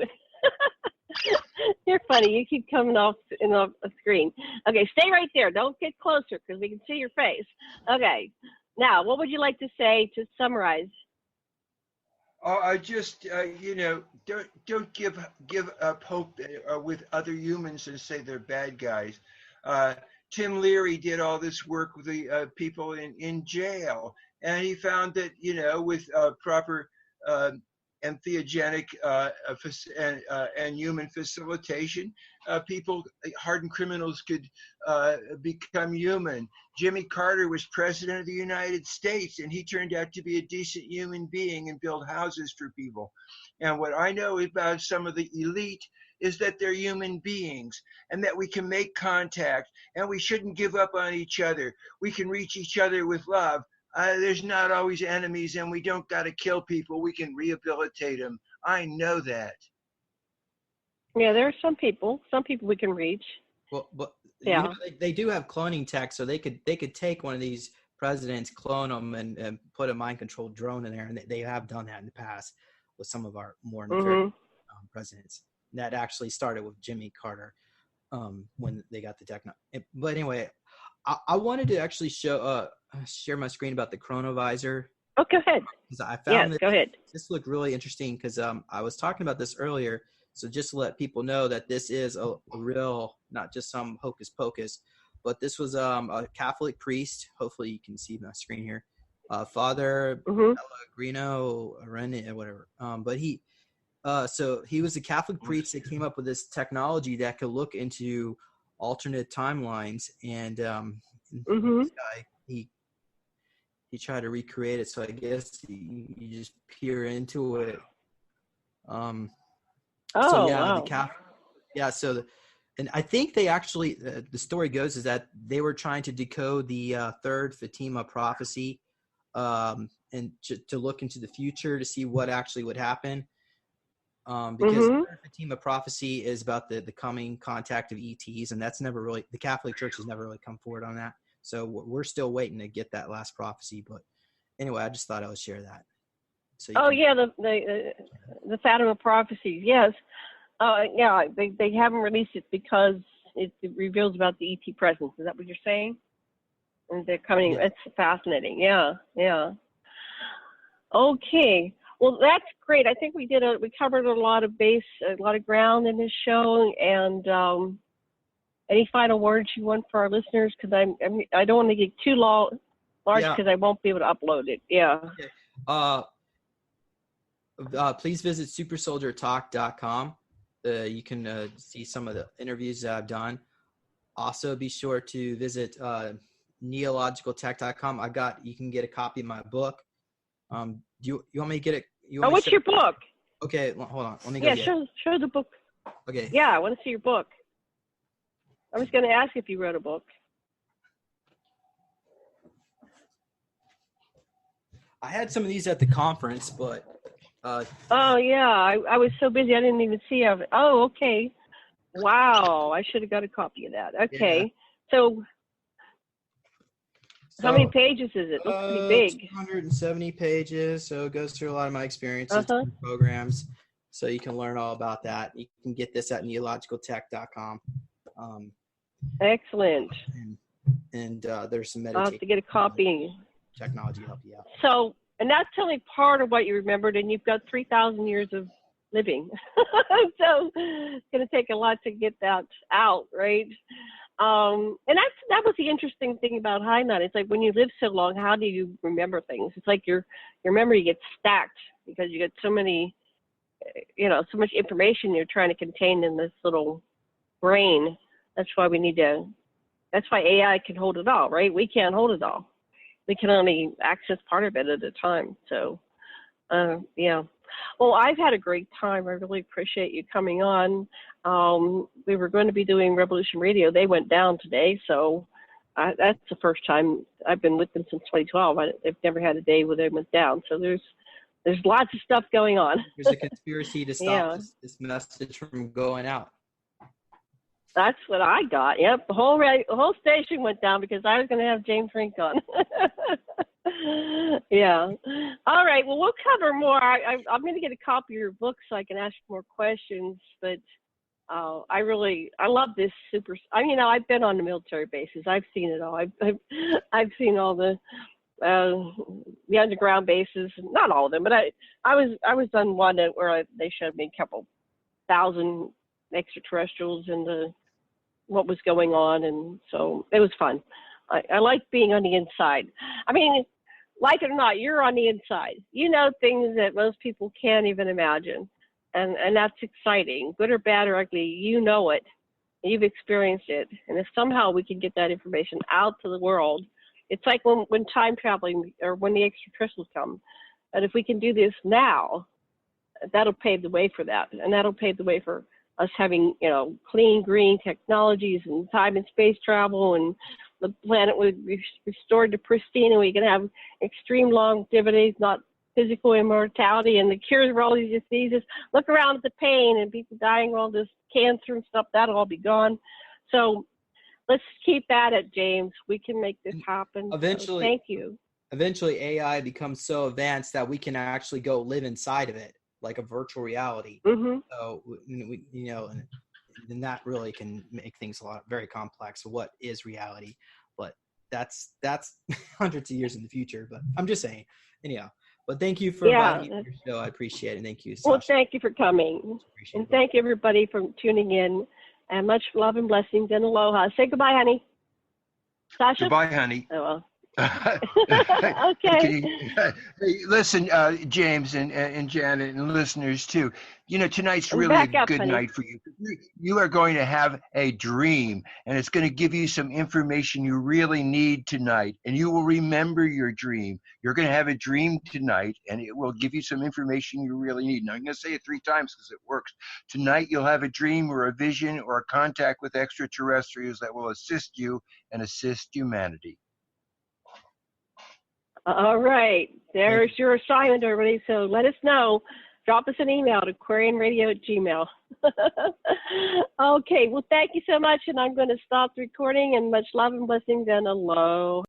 You're funny. You keep coming off in the screen. Okay, stay right there. Don't get closer, because we can see your face. Okay, now, what would you like to say to summarize? I just, don't give up hope with other humans and say they're bad guys. Tim Leary did all this work with the people in jail, and he found that, with proper entheogenic and human facilitation, hardened criminals could become human. Jimmy Carter was president of the United States, and he turned out to be a decent human being and build houses for people. And what I know about some of the elite is that they're human beings, and that we can make contact, and we shouldn't give up on each other. We can reach each other with love. There's not always enemies, and we don't got to kill people. We can rehabilitate them. I know that. Yeah, there are some people we can reach. Well, but yeah, they do have cloning tech, so they could take one of these presidents, clone them, and put a mind-controlled drone in there, and they have done that in the past with some of our more nefarious presidents. That actually started with Jimmy Carter when they got the techno. But anyway, I wanted to actually share my screen about the chronovisor. Oh, go ahead. Because I found go ahead. This looked really interesting, because I was talking about this earlier. So just to let people know that this is a real, not just some hocus pocus, but this was a Catholic priest. Hopefully you can see my screen here. Father Pellegrino Arena, whatever. But he was a Catholic priest that came up with this technology that could look into alternate timelines, and this guy, he tried to recreate it. So I guess you just peer into it. Wow. And I think they actually, the story goes is that they were trying to decode the third Fatima prophecy, and to look into the future to see what actually would happen. Because the third Fatima prophecy is about the coming contact of ETs, and that's never really, the Catholic Church has never really come forward on that. So we're still waiting to get that last prophecy. But anyway, I just thought I would share that. So the Fatima prophecies, yes. They haven't released it because it reveals about the ET presence. Is that what you're saying? And they're coming. Yeah. It's fascinating. Yeah. Okay. Well, that's great. I think we covered a lot of ground in this show. And any final words you want for our listeners? Because I don't want to get too large because I won't be able to upload it. Yeah. Okay. Please visit supersoldiertalk.com. You can see some of the interviews that I've done. Also, be sure to visit neologicaltech.com. You can get a copy of my book. Do you want me to get it? What's your book? Okay, hold on. Let me go get it. Show the book. Okay. Yeah, I want to see your book. I was going to ask if you wrote a book. I had some of these at the conference, but. Oh, yeah. I was so busy I didn't even see it. Oh, okay. Wow. I should have got a copy of that. Okay. Yeah. So how many pages is it? It looks pretty big. 270 pages. So it goes through a lot of my experiences and programs. So you can learn all about that. You can get this at neologicaltech.com. Excellent. And there's some meditation. I'll have to get a copy. Technology to help you out. So, and that's only part of what you remembered, and you've got 3,000 years of living. So it's going to take a lot to get that out, right? And that was the interesting thing about Hainan. It's like when you live so long, how do you remember things? It's like your memory gets stacked because you get so many, so much information you're trying to contain in this little brain. That's why that's why AI can hold it all, right? We can't hold it all. We can only access part of it at a time. So, yeah. Well, I've had a great time. I really appreciate you coming on. We were going to be doing Revolution Radio. They went down today, so that's the first time. I've been with them since 2012. They've never had a day where they went down. So there's lots of stuff going on. There's a conspiracy to stop this message from going out. That's what I got. Yep, the whole station went down because I was going to have James Rink on. Yeah. All right. Well, we'll cover more. I'm going to get a copy of your book so I can ask more questions. But I love this I've been on the military bases. I've seen it all. I've seen all the underground bases. Not all of them, but I was on one where they showed me a couple thousand extraterrestrials and what was going on, and so it was fun. I like being on the inside. I mean, like it or not, you're on the inside. You know things that most people can't even imagine, and that's exciting. Good or bad or ugly, you know it. You've experienced it, and if somehow we can get that information out to the world, it's like when time traveling or when the extraterrestrials come. And if we can do this now, that'll pave the way for that, and that'll pave the way for us having, clean, green technologies and time and space travel, and the planet would be restored to pristine, and we can have extreme longevity, not physical immortality, and the cures for all these diseases. Look around at the pain and people dying of all this cancer and stuff. That'll all be gone. So let's keep at it, James. We can make this happen. Eventually, so thank you. Eventually, AI becomes so advanced that we can actually go live inside of it, like a virtual reality. Mm-hmm. So, and that really can make things very complex. What is reality? But that's hundreds of years in the future. But I'm just saying, anyhow. But thank you for inviting me to your show. I appreciate it. Thank you, Sasha. Well, thank you for coming. And thank everybody for tuning in. And much love and blessings and aloha. Say goodbye, honey. Sasha? Goodbye, honey. Oh, well. Okay. Hey, listen, James and Janet and listeners too. Tonight's really a good night for you. You are going to have a dream, and it's going to give you some information you really need tonight, and you will remember your dream. You're going to have a dream tonight, and it will give you some information you really need. Now, I'm going to say it 3 times because it works. Tonight, you'll have a dream or a vision or a contact with extraterrestrials that will assist you and assist humanity. All right. There's your assignment, everybody. So let us know. Drop us an email to aquarianradio@gmail. Okay. Well, thank you so much. And I'm going to stop the recording, and much love and blessings and aloha.